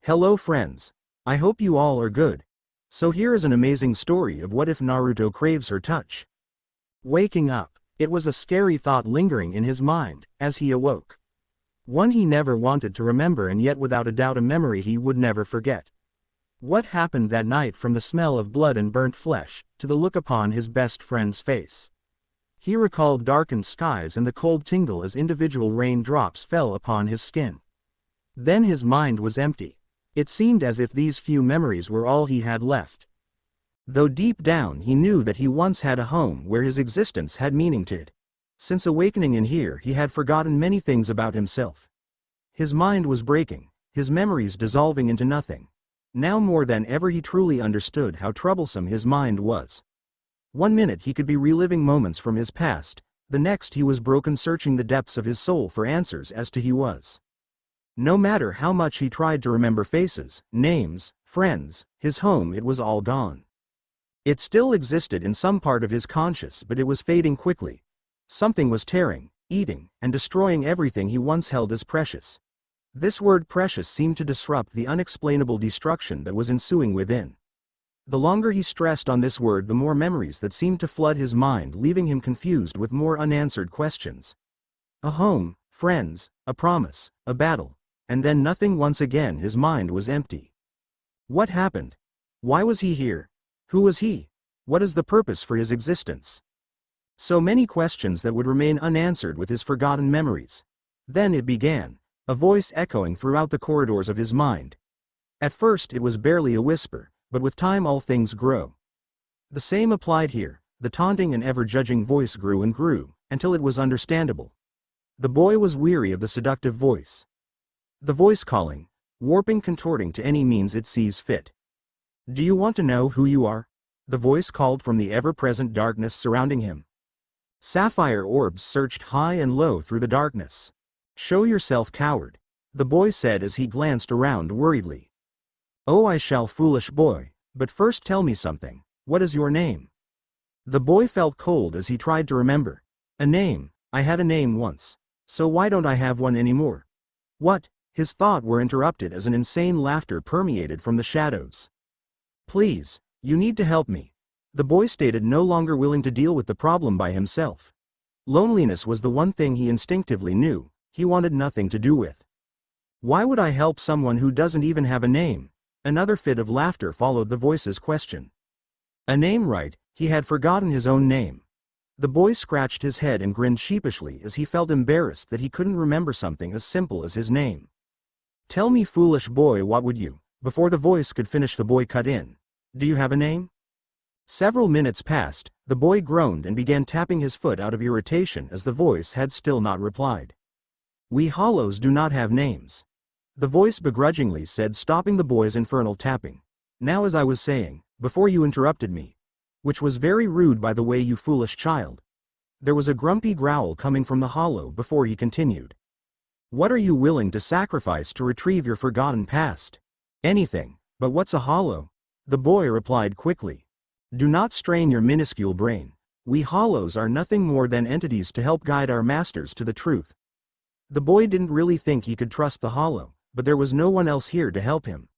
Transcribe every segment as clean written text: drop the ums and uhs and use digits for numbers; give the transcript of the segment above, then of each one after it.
Hello friends. I hope you all are good. So here is an amazing story of what if Naruto craves her touch. Waking up, it was a scary thought lingering in his mind as he awoke. One he never wanted to remember and yet without a doubt a memory he would never forget. What happened that night, from the smell of blood and burnt flesh, to the look upon his best friend's face. He recalled darkened skies and the cold tingle as individual raindrops fell upon his skin. Then his mind was empty. It seemed as if these few memories were all he had left. Though deep down he knew that he once had a home where his existence had meaning to it. Since awakening in here he had forgotten many things about himself. His mind was breaking, his memories dissolving into nothing. Now more than ever he truly understood how troublesome his mind was. One minute he could be reliving moments from his past, the next he was broken searching the depths of his soul for answers as to who he was. No matter how much he tried to remember faces, names, friends, his home, it was all gone. It still existed in some part of his conscious, but it was fading quickly. Something was tearing, eating, and destroying everything he once held as precious. This word precious seemed to disrupt the unexplainable destruction that was ensuing within. The longer he stressed on this word, the more memories that seemed to flood his mind, leaving him confused with more unanswered questions. A home, friends, a promise, a battle. And then nothing. Once again his mind was empty. What happened? Why was he here? Who was he? What is the purpose for his existence? So many questions that would remain unanswered with his forgotten memories. Then it began, a voice echoing throughout the corridors of his mind. At first it was barely a whisper, but with time all things grow. The same applied here. The taunting and ever-judging voice grew and grew, until it was understandable. The boy was weary of the seductive voice. The voice calling, warping, contorting to any means it sees fit. Do you want to know who you are? The voice called from the ever-present darkness surrounding him. Sapphire orbs searched high and low through the darkness. Show yourself, coward, the boy said as he glanced around worriedly. Oh, I shall, foolish boy, but first tell me something. What is your name? The boy felt cold as he tried to remember. A name? I had a name once. So why don't I have one anymore? What? His thoughts were interrupted as an insane laughter permeated from the shadows. Please, you need to help me, the boy stated, no longer willing to deal with the problem by himself. Loneliness was the one thing he instinctively knew he wanted nothing to do with. Why would I help someone who doesn't even have a name? Another fit of laughter followed the voice's question. A name, right? He had forgotten his own name. The boy scratched his head and grinned sheepishly as he felt embarrassed that he couldn't remember something as simple as his name. Tell me, foolish boy, what would you? Before the voice could finish, the boy cut in. Do you have a name? Several minutes passed, the boy groaned and began tapping his foot out of irritation as the voice had still not replied. We hollows do not have names, the voice begrudgingly said, stopping the boy's infernal tapping. Now, as I was saying, before you interrupted me, which was very rude by the way, you foolish child. There was a grumpy growl coming from the hollow before he continued. What are you willing to sacrifice to retrieve your forgotten past? Anything, but what's a hollow? The boy replied quickly. Do not strain your minuscule brain. We hollows are nothing more than entities to help guide our masters to the truth. The boy didn't really think he could trust the hollow, but there was no one else here to help him.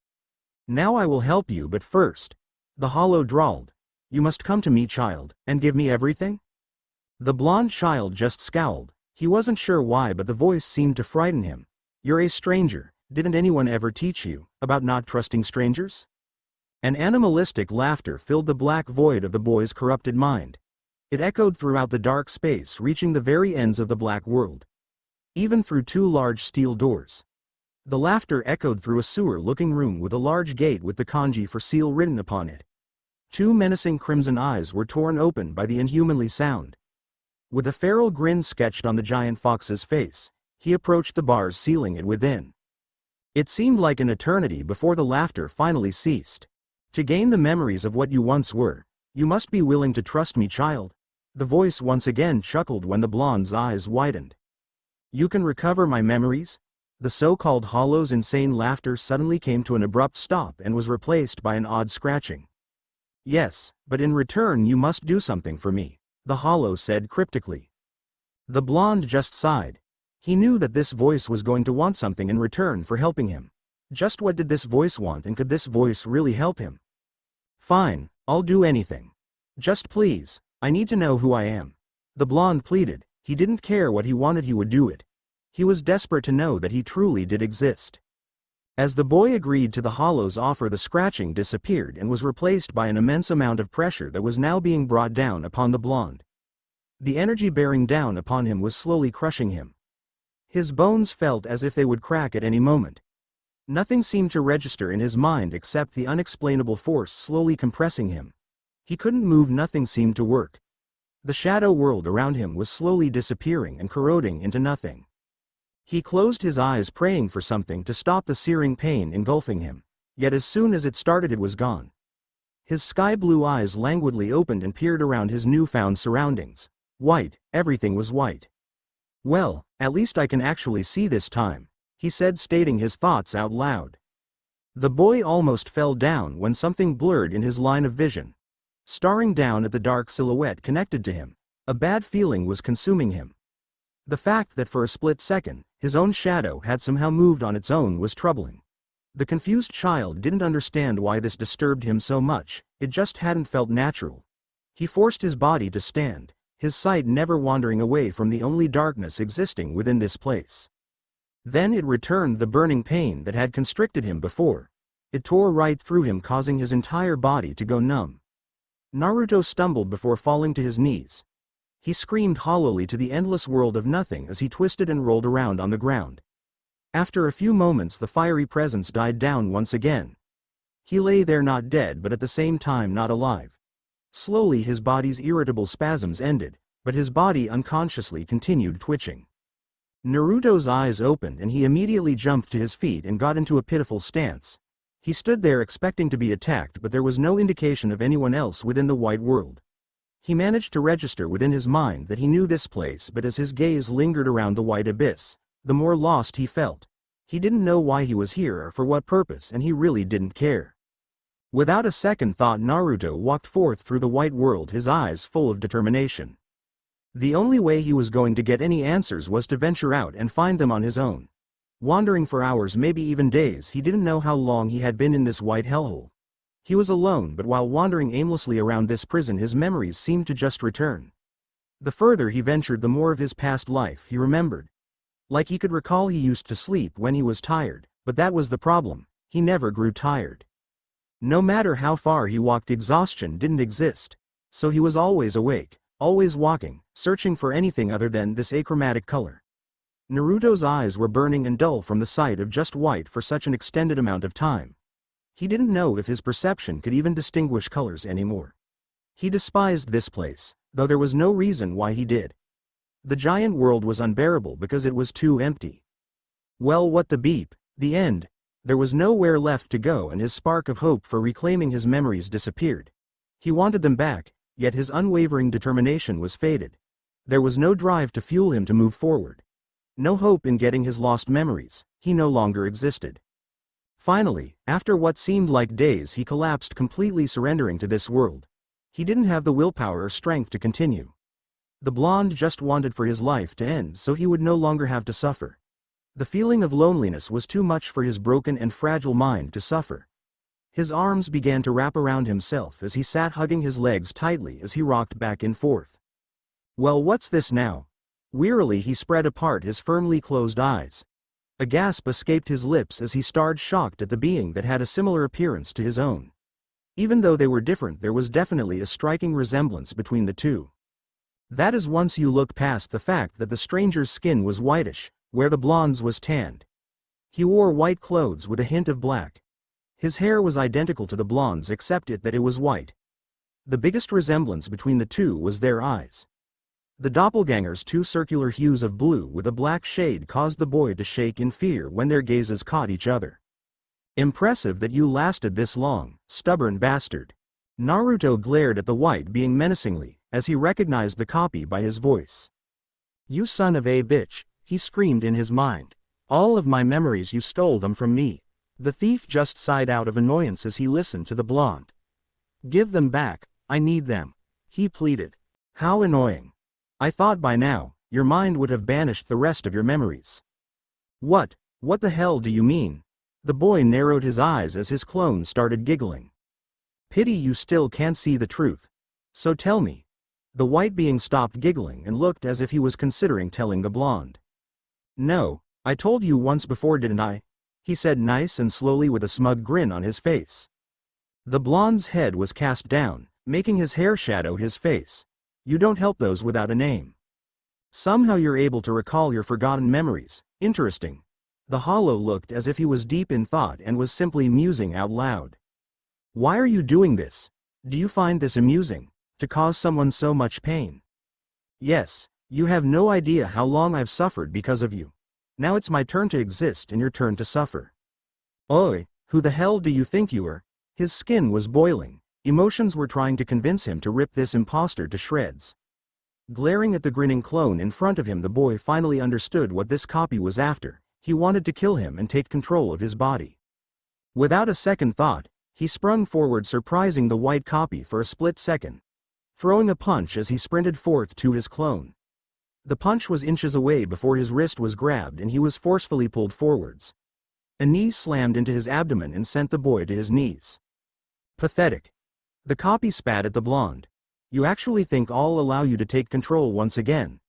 Now I will help you, but first, the hollow drawled. You must come to me, child, and give me everything? The blonde child just scowled. He wasn't sure why, but the voice seemed to frighten him. You're a stranger. Didn't anyone ever teach you about not trusting strangers? An animalistic laughter filled the black void of the boy's corrupted mind. It echoed throughout the dark space, reaching the very ends of the black world. Even through two large steel doors. The laughter echoed through a sewer-looking room with a large gate with the kanji for seal written upon it. Two menacing crimson eyes were torn open by the inhumanly sound. With a feral grin sketched on the giant fox's face, he approached the bars, sealing it within. It seemed like an eternity before the laughter finally ceased. To gain the memories of what you once were, you must be willing to trust me, child. The voice once again chuckled when the blonde's eyes widened. You can recover my memories? The so-called hollow's insane laughter suddenly came to an abrupt stop and was replaced by an odd scratching. Yes, but in return you must do something for me, the hollow said cryptically. The blonde just sighed. He knew that this voice was going to want something in return for helping him. Just what did this voice want, and could this voice really help him? Fine, I'll do anything. Just please, I need to know who I am. The blonde pleaded. He didn't care what he wanted, he would do it. He was desperate to know that he truly did exist. As the boy agreed to the hollow's offer, the scratching disappeared and was replaced by an immense amount of pressure that was now being brought down upon the blonde. The energy bearing down upon him was slowly crushing him. His bones felt as if they would crack at any moment. Nothing seemed to register in his mind except the unexplainable force slowly compressing him. He couldn't move, nothing seemed to work. The shadow world around him was slowly disappearing and corroding into nothing. He closed his eyes, praying for something to stop the searing pain engulfing him, yet as soon as it started it was gone. His sky-blue eyes languidly opened and peered around his newfound surroundings. White, everything was white. Well, at least I can actually see this time, he said, stating his thoughts out loud. The boy almost fell down when something blurred in his line of vision. Staring down at the dark silhouette connected to him, a bad feeling was consuming him. The fact that for a split second, his own shadow had somehow moved on its own was troubling. The confused child didn't understand why this disturbed him so much, it just hadn't felt natural. He forced his body to stand, his sight never wandering away from the only darkness existing within this place. Then it returned, the burning pain that had constricted him before. It tore right through him, causing his entire body to go numb. Naruto stumbled before falling to his knees. He screamed hollowly to the endless world of nothing as he twisted and rolled around on the ground. After a few moments the fiery presence died down once again. He lay there, not dead but at the same time not alive. Slowly his body's irritable spasms ended, but his body unconsciously continued twitching. Naruto's eyes opened and he immediately jumped to his feet and got into a pitiful stance. He stood there expecting to be attacked, but there was no indication of anyone else within the white world. He managed to register within his mind that he knew this place, but as his gaze lingered around the white abyss, the more lost he felt. He didn't know why he was here or for what purpose, and he really didn't care. Without a second thought, Naruto walked forth through the white world, his eyes full of determination. The only way he was going to get any answers was to venture out and find them on his own. Wandering for hours, maybe even days, he didn't know how long he had been in this white hellhole. He was alone, but while wandering aimlessly around this prison his memories seemed to just return. The further he ventured, the more of his past life he remembered. Like he could recall he used to sleep when he was tired, but that was the problem, he never grew tired. No matter how far he walked, exhaustion didn't exist. So he was always awake, always walking, searching for anything other than this achromatic color. Naruto's eyes were burning and dull from the sight of just white for such an extended amount of time. He didn't know if his perception could even distinguish colors anymore. He despised this place, though there was no reason why he did. The giant world was unbearable because it was too empty. Well, what the beep, the end. There was nowhere left to go, and his spark of hope for reclaiming his memories disappeared. He wanted them back, yet his unwavering determination was faded. There was no drive to fuel him to move forward. No hope in getting his lost memories, he no longer existed. Finally, after what seemed like days, he collapsed, completely surrendering to this world. He didn't have the willpower or strength to continue. The blonde just wanted for his life to end so he would no longer have to suffer. The feeling of loneliness was too much for his broken and fragile mind to suffer. His arms began to wrap around himself as he sat, hugging his legs tightly as he rocked back and forth. Well, what's this now? Wearily he spread apart his firmly closed eyes. A gasp escaped his lips as he stared, shocked at the being that had a similar appearance to his own. Even though they were different, there was definitely a striking resemblance between the two. That is, once you look past the fact that the stranger's skin was whitish, where the blonde's was tanned. He wore white clothes with a hint of black. His hair was identical to the blonde's except that it was white. The biggest resemblance between the two was their eyes. The doppelganger's two circular hues of blue with a black shade caused the boy to shake in fear when their gazes caught each other. Impressive that you lasted this long, stubborn bastard. Naruto glared at the white being menacingly, as he recognized the copy by his voice. You son of a bitch, he screamed in his mind. All of my memories, you stole them from me. The thief just sighed out of annoyance as he listened to the blonde. Give them back, I need them, he pleaded. How annoying. I thought by now, your mind would have banished the rest of your memories. What the hell do you mean? The boy narrowed his eyes as his clone started giggling. Pity you still can't see the truth. So tell me. The white being stopped giggling and looked as if he was considering telling the blonde. No, I told you once before, didn't I? He said nice and slowly with a smug grin on his face. The blonde's head was cast down, making his hair shadow his face. You don't help those without a name. Somehow you're able to recall your forgotten memories. Interesting. The hollow looked as if he was deep in thought and was simply musing out loud. Why are you doing this? Do you find this amusing? To cause someone so much pain? Yes, you have no idea how long I've suffered because of you. Now it's my turn to exist and your turn to suffer. Oi, who the hell do you think you are? His skin was boiling. Emotions were trying to convince him to rip this imposter to shreds. Glaring at the grinning clone in front of him, the boy finally understood what this copy was after. He wanted to kill him and take control of his body. Without a second thought, he sprung forward, surprising the white copy for a split second, throwing a punch as he sprinted forth to his clone. The punch was inches away before his wrist was grabbed and he was forcefully pulled forwards. A knee slammed into his abdomen and sent the boy to his knees. Pathetic. The copy spat at the blonde. You actually think I'll allow you to take control once again?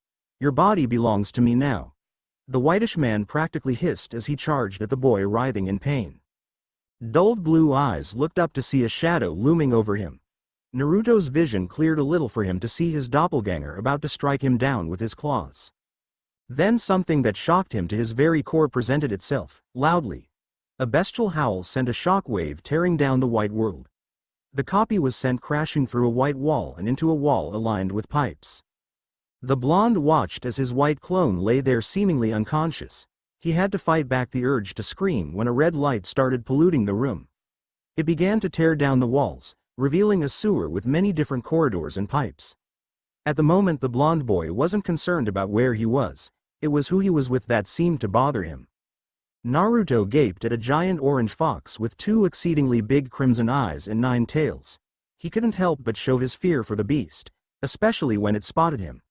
Your body belongs to me now. The whitish man practically hissed as he charged at the boy, writhing in pain. Dulled blue eyes looked up to see a shadow looming over him. Naruto's vision cleared a little for him to see his doppelganger about to strike him down with his claws. Then something that shocked him to his very core presented itself, loudly. A bestial howl sent a shock wave tearing down the white world. The copy was sent crashing through a white wall and into a wall aligned with pipes. The blonde watched as his white clone lay there seemingly unconscious. He had to fight back the urge to scream when a red light started polluting the room. It began to tear down the walls, revealing a sewer with many different corridors and pipes. At the moment, the blonde boy wasn't concerned about where he was. It was who he was with that seemed to bother him. Naruto gaped at a giant orange fox with 2 exceedingly big crimson eyes and 9 tails. He couldn't help but show his fear for the beast, especially when it spotted him.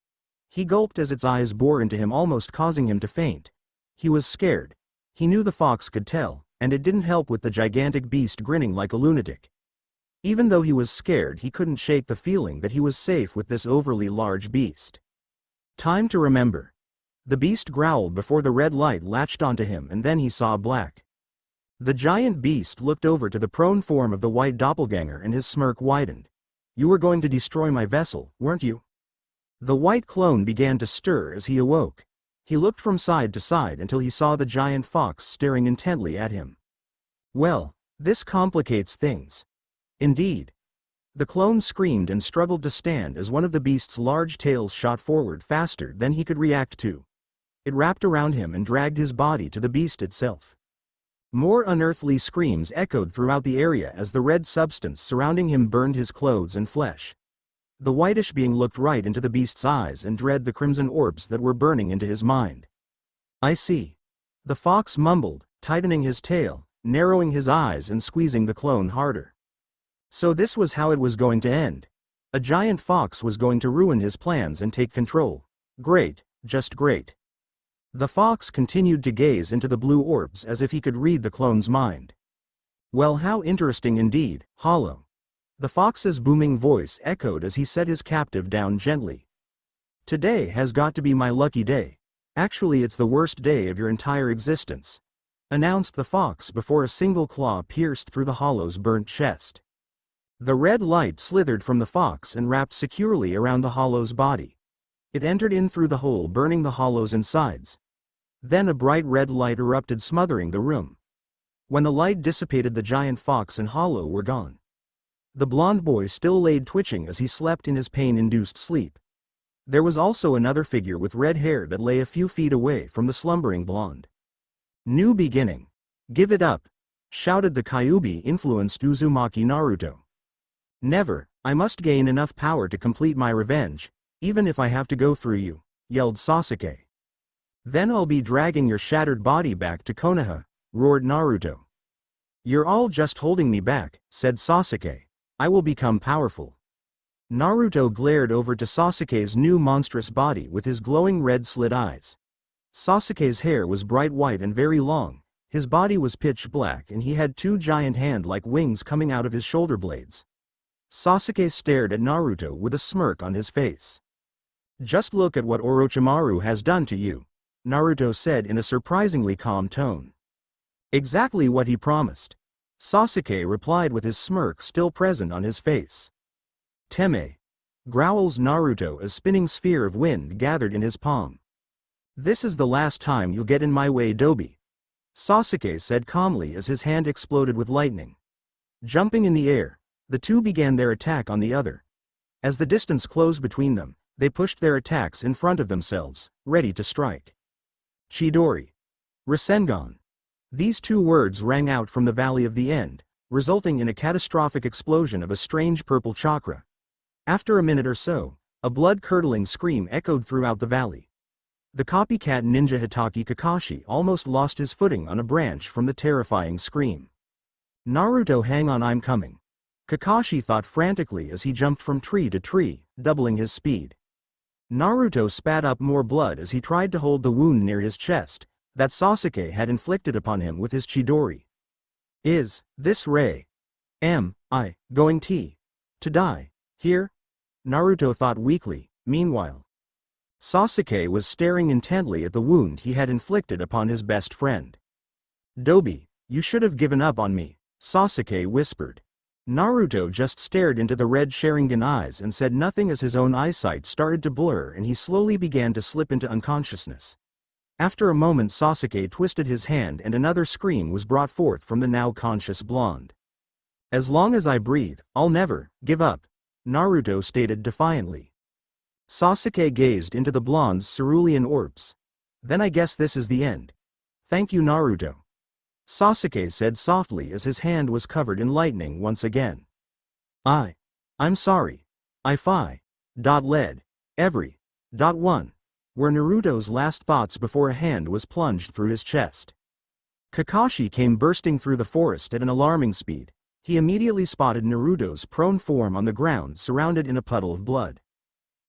He gulped as its eyes bore into him, almost causing him to faint. He was scared. He knew the fox could tell, and it didn't help with the gigantic beast grinning like a lunatic. Even though he was scared, he couldn't shake the feeling that he was safe with this overly large beast. Time to remember. The beast growled before the red light latched onto him, and then he saw black. The giant beast looked over to the prone form of the white doppelganger and his smirk widened. You were going to destroy my vessel, weren't you? The white clone began to stir as he awoke. He looked from side to side until he saw the giant fox staring intently at him. Well, this complicates things. Indeed. The clone screamed and struggled to stand as one of the beast's large tails shot forward faster than he could react to. It wrapped around him and dragged his body to the beast itself. More unearthly screams echoed throughout the area as the red substance surrounding him burned his clothes and flesh. The whitish being looked right into the beast's eyes and dread the crimson orbs that were burning into his mind. I see. The fox mumbled, tightening his tail, narrowing his eyes and squeezing the clone harder. So this was how it was going to end. A giant fox was going to ruin his plans and take control. Great, just great. The fox continued to gaze into the blue orbs as if he could read the clone's mind. Well, how interesting indeed, Hollow. The fox's booming voice echoed as he set his captive down gently. Today has got to be my lucky day. Actually, it's the worst day of your entire existence, announced the fox before a single claw pierced through the Hollow's burnt chest. The red light slithered from the fox and wrapped securely around the Hollow's body. It entered in through the hole, burning the Hollow's insides. Then a bright red light erupted, smothering the room. When the light dissipated, the giant fox and Hollow were gone. The blonde boy still laid twitching as he slept in his pain-induced sleep. There was also another figure with red hair that lay a few feet away from the slumbering blonde. New beginning. Give it up, shouted the Kyuubi-influenced Uzumaki Naruto. Never, I must gain enough power to complete my revenge, even if I have to go through you, yelled Sasuke. Then I'll be dragging your shattered body back to Konoha, roared Naruto. You're all just holding me back, said Sasuke. I will become powerful. Naruto glared over to Sasuke's new monstrous body with his glowing red slit eyes. Sasuke's hair was bright white and very long, His body was pitch black and he had two giant hand-like wings coming out of his shoulder blades. Sasuke stared at Naruto with a smirk on his face. "Just look at what Orochimaru has done to you," Naruto said in a surprisingly calm tone. "Exactly what he promised," Sasuke replied with his smirk still present on his face. "Teme," growls Naruto as spinning sphere of wind gathered in his palm. "This is the last time you'll get in my way, Dobi," Sasuke said calmly as his hand exploded with lightning. Jumping in the air, the two began their attack on the other. As the distance closed between them, they pushed their attacks in front of themselves, ready to strike. Chidori. Rasengan. These two words rang out from the Valley of the End, resulting in a catastrophic explosion of a strange purple chakra. After a minute or so, a blood-curdling scream echoed throughout the valley. The copycat ninja Hitachi Kakashi almost lost his footing on a branch from the terrifying scream. "Naruto, hang on, I'm coming," Kakashi thought frantically as he jumped from tree to tree, doubling his speed. Naruto spat up more blood as he tried to hold the wound near his chest that Sasuke had inflicted upon him with his Chidori. "Is this Rei? Am I going to die here?" Naruto thought weakly. Meanwhile, Sasuke was staring intently at the wound he had inflicted upon his best friend. "Dobi, you should have given up on me," Sasuke whispered. Naruto just stared into the red Sharingan eyes and said nothing as his own eyesight started to blur and he slowly began to slip into unconsciousness. After a moment, Sasuke twisted his hand and another scream was brought forth from the now conscious blonde. "As long as I breathe, I'll never give up," Naruto stated defiantly. Sasuke gazed into the blonde's cerulean orbs. "Then I guess this is the end. Thank you, Naruto," Sasuke said softly as his hand was covered in lightning once again. I'm sorry. Led. Every. 1. Were Naruto's last thoughts before a hand was plunged through his chest. Kakashi came bursting through the forest at an alarming speed. He immediately spotted Naruto's prone form on the ground surrounded in a puddle of blood.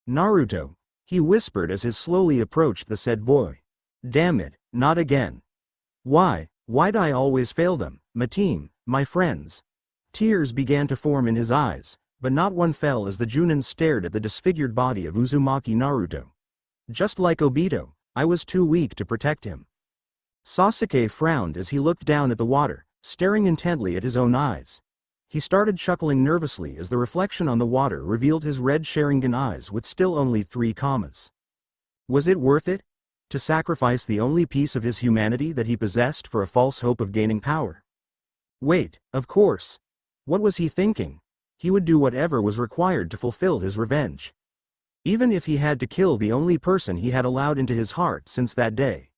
"Naruto," he whispered as he slowly approached the said boy. "Damn it, not again. Why'd I always fail them, my team, my friends?" Tears began to form in his eyes, but not one fell as the Junin stared at the disfigured body of Uzumaki Naruto. "Just like Obito, I was too weak to protect him." Sasuke frowned as he looked down at the water, staring intently at his own eyes. He started chuckling nervously as the reflection on the water revealed his red Sharingan eyes with still only 3 commas. Was it worth it? To sacrifice the only piece of his humanity that he possessed for a false hope of gaining power? Wait, of course. What was he thinking? He would do whatever was required to fulfill his revenge. Even if he had to kill the only person he had allowed into his heart since that day.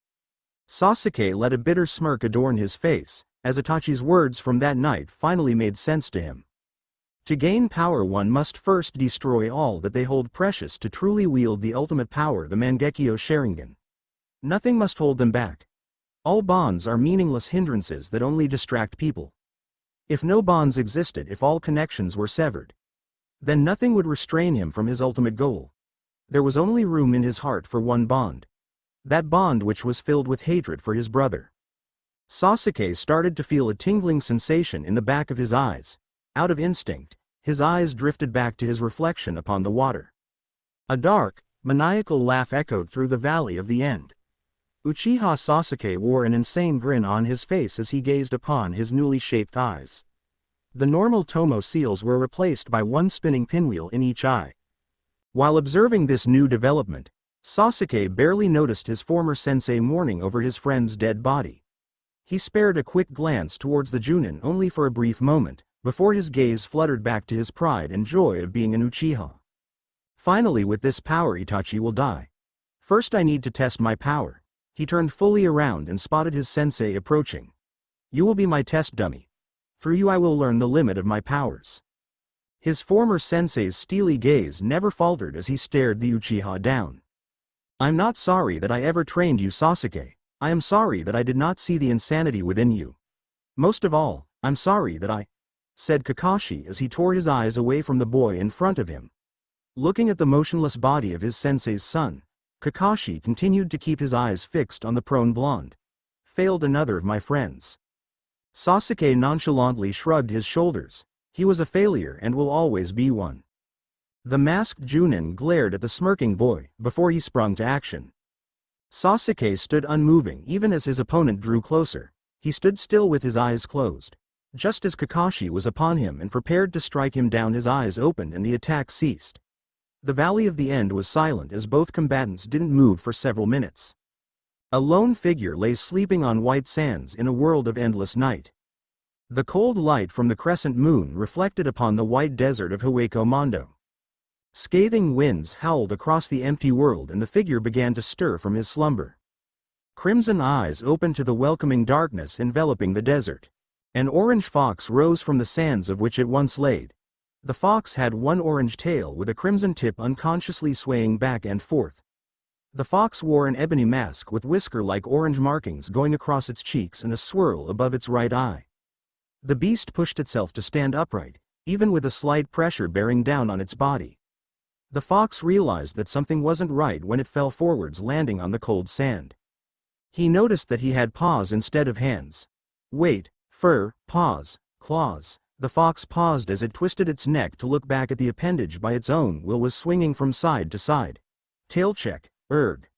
Sasuke let a bitter smirk adorn his face, as Itachi's words from that night finally made sense to him. To gain power, one must first destroy all that they hold precious to truly wield the ultimate power, the Mangekyo Sharingan. Nothing must hold them back. All bonds are meaningless hindrances that only distract people. If no bonds existed, if all connections were severed, then nothing would restrain him from his ultimate goal. There was only room in his heart for one bond. That bond which was filled with hatred for his brother. Sasuke started to feel a tingling sensation in the back of his eyes. Out of instinct, his eyes drifted back to his reflection upon the water. A dark, maniacal laugh echoed through the Valley of the End. Uchiha Sasuke wore an insane grin on his face as he gazed upon his newly shaped eyes. The normal Tomo seals were replaced by one spinning pinwheel in each eye. While observing this new development, Sasuke barely noticed his former sensei mourning over his friend's dead body. He spared a quick glance towards the Junin only for a brief moment, before his gaze fluttered back to his pride and joy of being an Uchiha. Finally, with this power, Itachi will die. First I need to test my power. He turned fully around and spotted his sensei approaching. You will be my test dummy. Through you I will learn the limit of my powers. His former sensei's steely gaze never faltered as he stared the Uchiha down. I'm not sorry that I ever trained you, Sasuke. I am sorry that I did not see the insanity within you. Most of all, I'm sorry that I said Kakashi as he tore his eyes away from the boy in front of him. Looking at the motionless body of his sensei's son, Kakashi continued to keep his eyes fixed on the prone blonde. failed another of my friends. Sasuke nonchalantly shrugged his shoulders. He was a failure and will always be one. The masked Junin glared at the smirking boy before he sprung to action. Sasuke stood unmoving even as his opponent drew closer. He stood still with his eyes closed. Just as Kakashi was upon him and prepared to strike him down, his eyes opened and the attack ceased. The Valley of the End was silent as both combatants didn't move for several minutes. A lone figure lay sleeping on white sands in a world of endless night. The cold light from the crescent moon reflected upon the white desert of Hueco Mondo. Scathing winds howled across the empty world and the figure began to stir from his slumber. Crimson eyes opened to the welcoming darkness enveloping the desert. An orange fox rose from the sands of which it once laid. The fox had one orange tail with a crimson tip unconsciously swaying back and forth. The fox wore an ebony mask with whisker-like orange markings going across its cheeks and a swirl above its right eye. The beast pushed itself to stand upright, even with a slight pressure bearing down on its body. The fox realized that something wasn't right when it fell forwards, landing on the cold sand. He noticed that he had paws instead of hands. Wait, fur, paws, claws. The fox paused as it twisted its neck to look back at the appendage by its own will was swinging from side to side. Tail check, erg.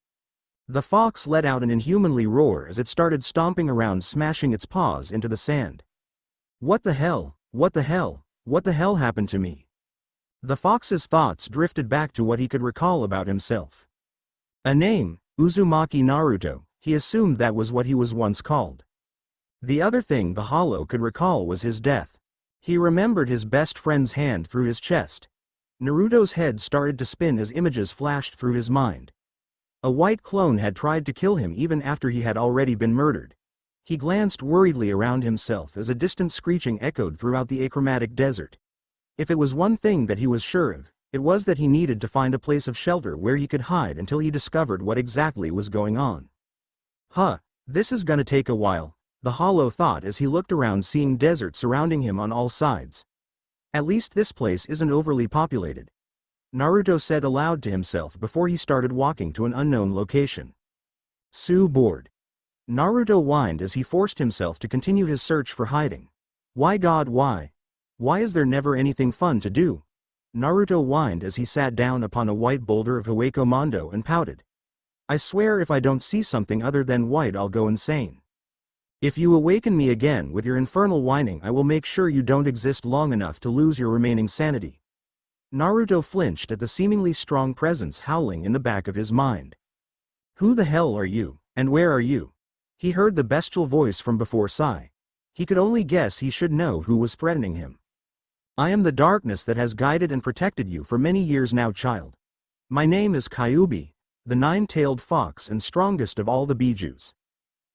The fox let out an inhumanly roar as it started stomping around, smashing its paws into the sand. What the hell, what the hell, what the hell happened to me? The fox's thoughts drifted back to what he could recall about himself. A name, Uzumaki Naruto, he assumed that was what he was once called. The other thing the Hollow could recall was his death. He remembered his best friend's hand through his chest. Naruto's head started to spin as images flashed through his mind. A white clone had tried to kill him even after he had already been murdered. He glanced worriedly around himself as a distant screeching echoed throughout the achromatic desert. If it was one thing that he was sure of, it was that he needed to find a place of shelter where he could hide until he discovered what exactly was going on. This is gonna take a while, the Hollow thought as he looked around, seeing desert surrounding him on all sides. At least this place isn't overly populated, Naruto said aloud to himself before he started walking to an unknown location. Sue bored. Naruto whined as he forced himself to continue his search for hiding. Why God, why? Why is there never anything fun to do? Naruto whined as he sat down upon a white boulder of Hueco Mondo and pouted. I swear if I don't see something other than white I'll go insane. If you awaken me again with your infernal whining, I will make sure you don't exist long enough to lose your remaining sanity. Naruto flinched at the seemingly strong presence howling in the back of his mind. Who the hell are you, and where are you? He heard the bestial voice from before Sai. He could only guess he should know who was threatening him. I am the darkness that has guided and protected you for many years now, child. My name is Kyuubi, the nine-tailed fox and strongest of all the Bijus.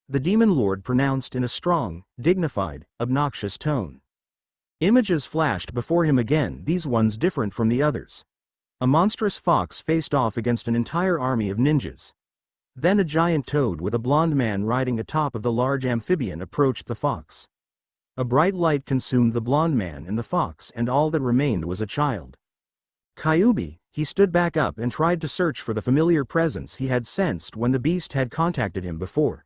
The demon lord pronounced in a strong, dignified, obnoxious tone. Images flashed before him again, these ones different from the others. A monstrous fox faced off against an entire army of ninjas. Then a giant toad with a blond man riding atop of the large amphibian approached the fox. A bright light consumed the blond man and the fox, and all that remained was a child. Kyuubi, he stood back up and tried to search for the familiar presence he had sensed when the beast had contacted him before.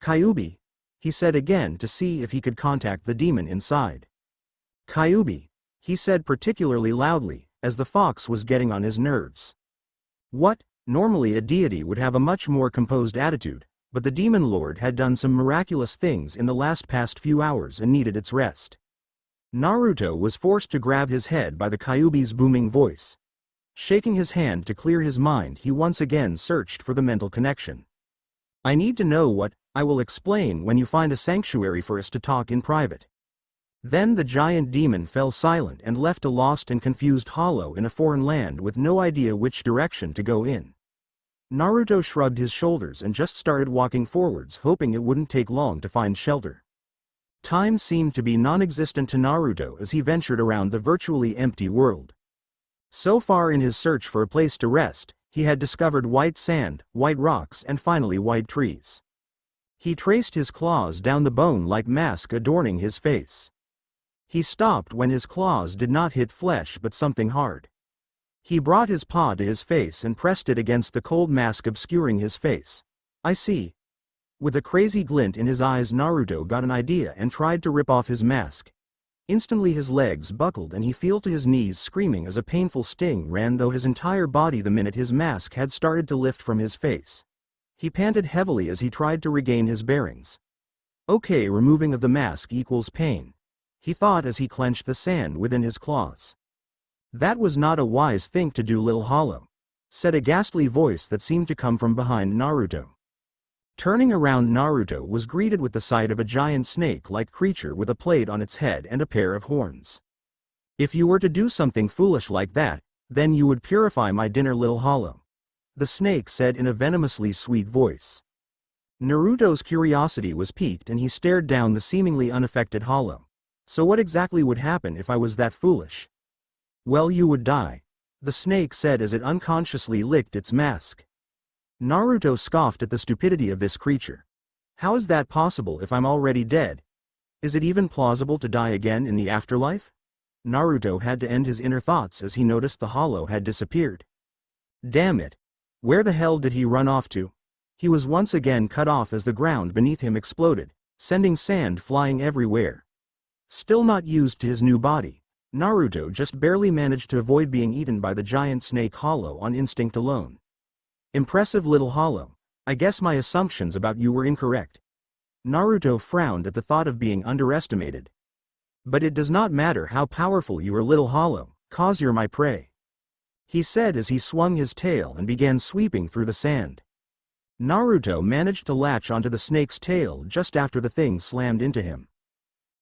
Kyuubi, he said again to see if he could contact the demon inside. Kyuubi, he said particularly loudly, as the fox was getting on his nerves. What? Normally a deity would have a much more composed attitude, but the demon lord had done some miraculous things in the past few hours and needed its rest. Naruto was forced to grab his head by the Kyuubi's booming voice. Shaking his hand to clear his mind, he once again searched for the mental connection. I need to know what, I will explain when you find a sanctuary for us to talk in private. Then the giant demon fell silent and left a lost and confused Hollow in a foreign land with no idea which direction to go in. Naruto shrugged his shoulders and just started walking forwards, hoping it wouldn't take long to find shelter. Time seemed to be non-existent to Naruto as he ventured around the virtually empty world. So far in his search for a place to rest, he had discovered white sand, white rocks, and finally white trees. He traced his claws down the bone-like mask adorning his face. He stopped when his claws did not hit flesh but something hard. He brought his paw to his face and pressed it against the cold mask obscuring his face. I see. With a crazy glint in his eyes, Naruto got an idea and tried to rip off his mask. Instantly his legs buckled and he fell to his knees screaming as a painful sting ran through his entire body the minute his mask had started to lift from his face. He panted heavily as he tried to regain his bearings. Okay, removing of the mask equals pain, he thought as he clenched the sand within his claws. That was not a wise thing to do, Lil Hollow, said a ghastly voice that seemed to come from behind Naruto. Turning around, Naruto was greeted with the sight of a giant snake-like creature with a plate on its head and a pair of horns. If you were to do something foolish like that, then you would purify my dinner, Lil Hollow, the snake said in a venomously sweet voice. Naruto's curiosity was piqued and he stared down the seemingly unaffected Hollow. So what exactly would happen if I was that foolish? Well, you would die, the snake said as it unconsciously licked its mask. Naruto scoffed at the stupidity of this creature. How is that possible if I'm already dead? Is it even plausible to die again in the afterlife? Naruto had to end his inner thoughts as he noticed the Hollow had disappeared. Damn it! Where the hell did he run off to? He was once again cut off as the ground beneath him exploded, sending sand flying everywhere. Still not used to his new body, Naruto just barely managed to avoid being eaten by the giant snake Hollow on instinct alone. Impressive, little Hollow. I guess my assumptions about you were incorrect. Naruto frowned at the thought of being underestimated. But it does not matter how powerful you are, little Hollow, 'cause you're my prey, he said as he swung his tail and began sweeping through the sand. Naruto managed to latch onto the snake's tail just after the thing slammed into him.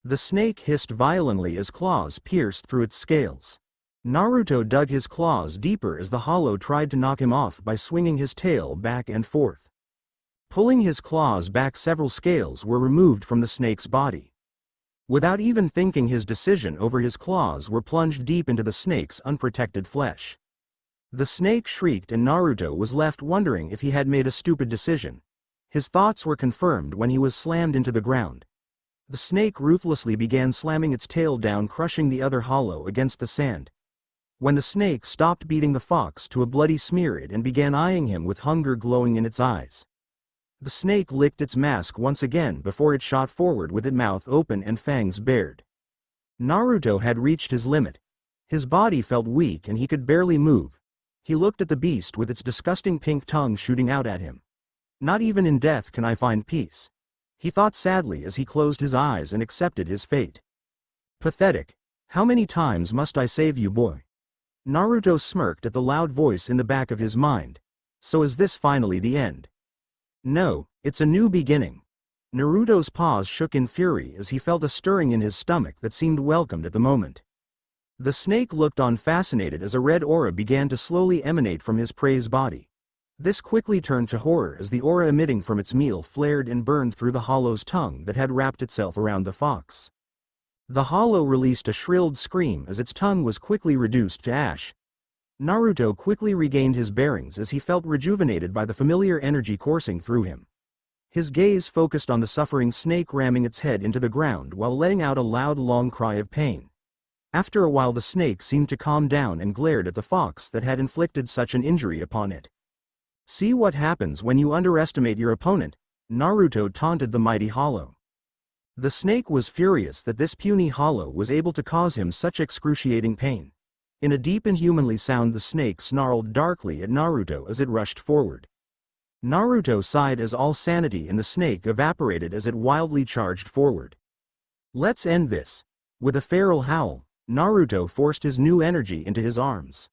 The snake hissed violently as claws pierced through its scales. Naruto dug his claws deeper as the Hollow tried to knock him off by swinging his tail back and forth. Pulling his claws back, several scales were removed from the snake's body. Without even thinking, his decision over his claws were plunged deep into the snake's unprotected flesh. The snake shrieked and Naruto was left wondering if he had made a stupid decision. His thoughts were confirmed when he was slammed into the ground. The snake ruthlessly began slamming its tail down, crushing the other Hollow against the sand. When the snake stopped beating the fox to a bloody smear and began eyeing him with hunger glowing in its eyes, the snake licked its mask once again before it shot forward with its mouth open and fangs bared. Naruto had reached his limit. His body felt weak and he could barely move. He looked at the beast with its disgusting pink tongue shooting out at him. Not even in death can I find peace, he thought sadly as he closed his eyes and accepted his fate. Pathetic. How many times must I save you, boy? Naruto smirked at the loud voice in the back of his mind. So is this finally the end? No, it's a new beginning. Naruto's paws shook in fury as he felt a stirring in his stomach that seemed welcomed at the moment. The snake looked on fascinated as a red aura began to slowly emanate from his prey's body. This quickly turned to horror as the aura emitting from its meal flared and burned through the Hollow's tongue that had wrapped itself around the fox. The Hollow released a shrilled scream as its tongue was quickly reduced to ash. Naruto quickly regained his bearings as he felt rejuvenated by the familiar energy coursing through him. His gaze focused on the suffering snake ramming its head into the ground while letting out a loud, long cry of pain. After a while, the snake seemed to calm down and glared at the fox that had inflicted such an injury upon it. See what happens when you underestimate your opponent, Naruto taunted the mighty Hollow. The snake was furious that this puny Hollow was able to cause him such excruciating pain. In a deep, inhumanly sound, the snake snarled darkly at Naruto as it rushed forward. Naruto sighed as all sanity in the snake evaporated as it wildly charged forward. Let's end this. With a feral howl, Naruto forced his new energy into his arms.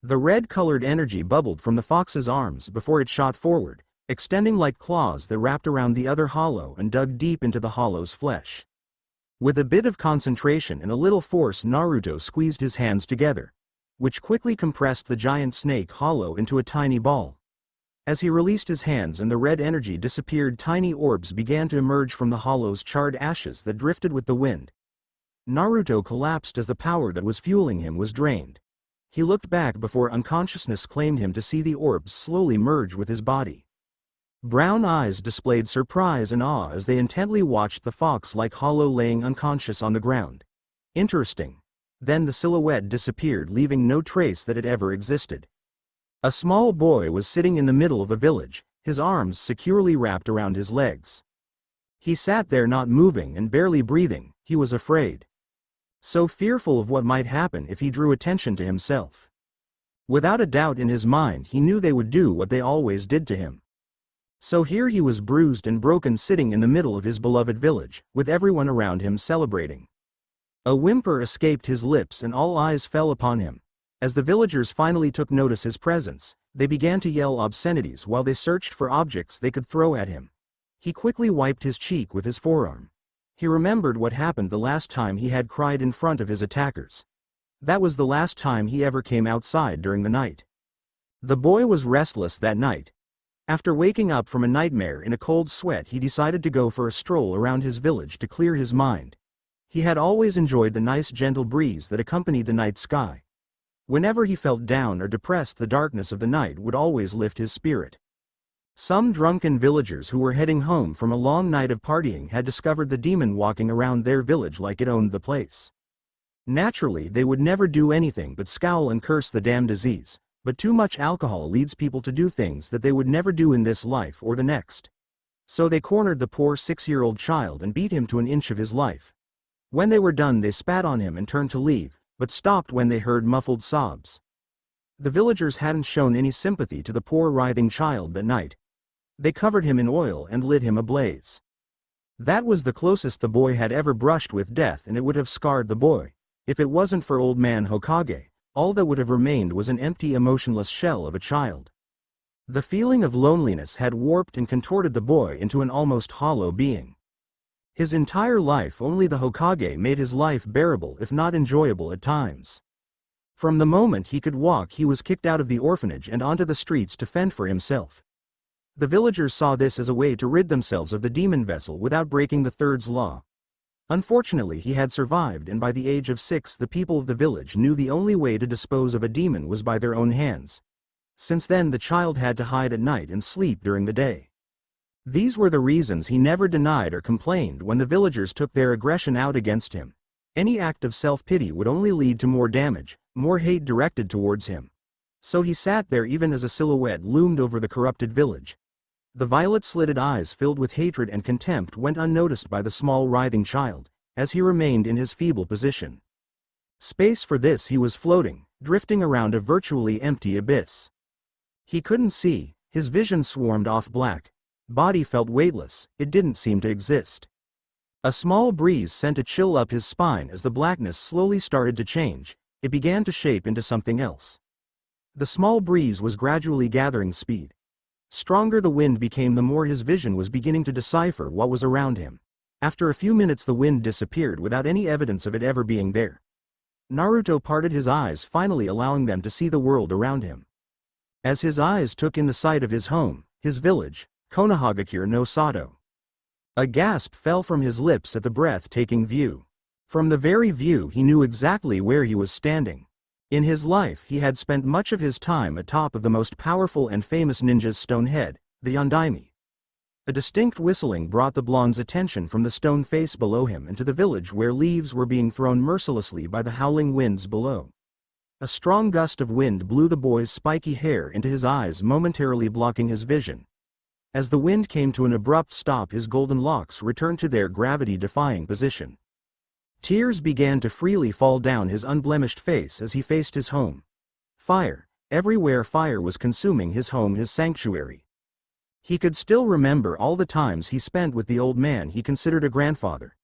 The red-colored energy bubbled from the fox's arms before it shot forward, extending like claws that wrapped around the other Hollow and dug deep into the Hollow's flesh. With a bit of concentration and a little force, Naruto squeezed his hands together, which quickly compressed the giant snake Hollow into a tiny ball. As he released his hands and the red energy disappeared, tiny orbs began to emerge from the Hollow's charred ashes that drifted with the wind. Naruto collapsed as the power that was fueling him was drained. He looked back before unconsciousness claimed him to see the orbs slowly merge with his body. Brown eyes displayed surprise and awe as they intently watched the fox-like Hollow laying unconscious on the ground. Interesting. Then the silhouette disappeared, leaving no trace that it ever existed. A small boy was sitting in the middle of a village, his arms securely wrapped around his legs. He sat there not moving and barely breathing. He was afraid. So fearful of what might happen if he drew attention to himself. Without a doubt in his mind he knew they would do what they always did to him. So here he was bruised and broken sitting in the middle of his beloved village, with everyone around him celebrating. A whimper escaped his lips and all eyes fell upon him. As the villagers finally took notice his presence, they began to yell obscenities while they searched for objects they could throw at him. He quickly wiped his cheek with his forearm. He remembered what happened the last time he had cried in front of his attackers. That was the last time he ever came outside during the night. The boy was restless that night. After waking up from a nightmare in a cold sweat, he decided to go for a stroll around his village to clear his mind. He had always enjoyed the nice gentle breeze that accompanied the night sky. Whenever he felt down or depressed, the darkness of the night would always lift his spirit. Some drunken villagers who were heading home from a long night of partying had discovered the demon walking around their village like it owned the place. Naturally, they would never do anything but scowl and curse the damned disease, but too much alcohol leads people to do things that they would never do in this life or the next. So they cornered the poor 6-year-old child and beat him to an inch of his life. When they were done, they spat on him and turned to leave, but stopped when they heard muffled sobs. The villagers hadn't shown any sympathy to the poor writhing child that night. They covered him in oil and lit him ablaze. That was the closest the boy had ever brushed with death, and it would have scarred the boy. If it wasn't for old man Hokage, all that would have remained was an empty, emotionless shell of a child. The feeling of loneliness had warped and contorted the boy into an almost hollow being. His entire life, only the Hokage made his life bearable if not enjoyable at times. From the moment he could walk, he was kicked out of the orphanage and onto the streets to fend for himself. The villagers saw this as a way to rid themselves of the demon vessel without breaking the third's law. Unfortunately, he had survived, and by the age of 6 the people of the village knew the only way to dispose of a demon was by their own hands. Since then the child had to hide at night and sleep during the day. These were the reasons he never denied or complained when the villagers took their aggression out against him. Any act of self-pity would only lead to more damage, more hate directed towards him. So he sat there even as a silhouette loomed over the corrupted village. The violet-slitted eyes filled with hatred and contempt went unnoticed by the small writhing child, as he remained in his feeble position. Space for this, he was floating, drifting around a virtually empty abyss. He couldn't see, his vision swarmed off black. Body felt weightless, it didn't seem to exist. A small breeze sent a chill up his spine as the blackness slowly started to change. It began to shape into something else. The small breeze was gradually gathering speed. Stronger the wind became, the more his vision was beginning to decipher what was around him. After a few minutes the wind disappeared without any evidence of it ever being there. Naruto parted his eyes, finally allowing them to see the world around him. As his eyes took in the sight of his home, his village, Konohagakure no Sato. A gasp fell from his lips at the breathtaking view. From the very view he knew exactly where he was standing. In his life he had spent much of his time atop of the most powerful and famous ninja's stone head, the Yondaime. A distinct whistling brought the blonde's attention from the stone face below him into the village where leaves were being thrown mercilessly by the howling winds below. A strong gust of wind blew the boy's spiky hair into his eyes, momentarily blocking his vision. As the wind came to an abrupt stop, his golden locks returned to their gravity-defying position. Tears began to freely fall down his unblemished face as he faced his home. Fire. Everywhere fire was consuming his home, his sanctuary. He could still remember all the times he spent with the old man he considered a grandfather.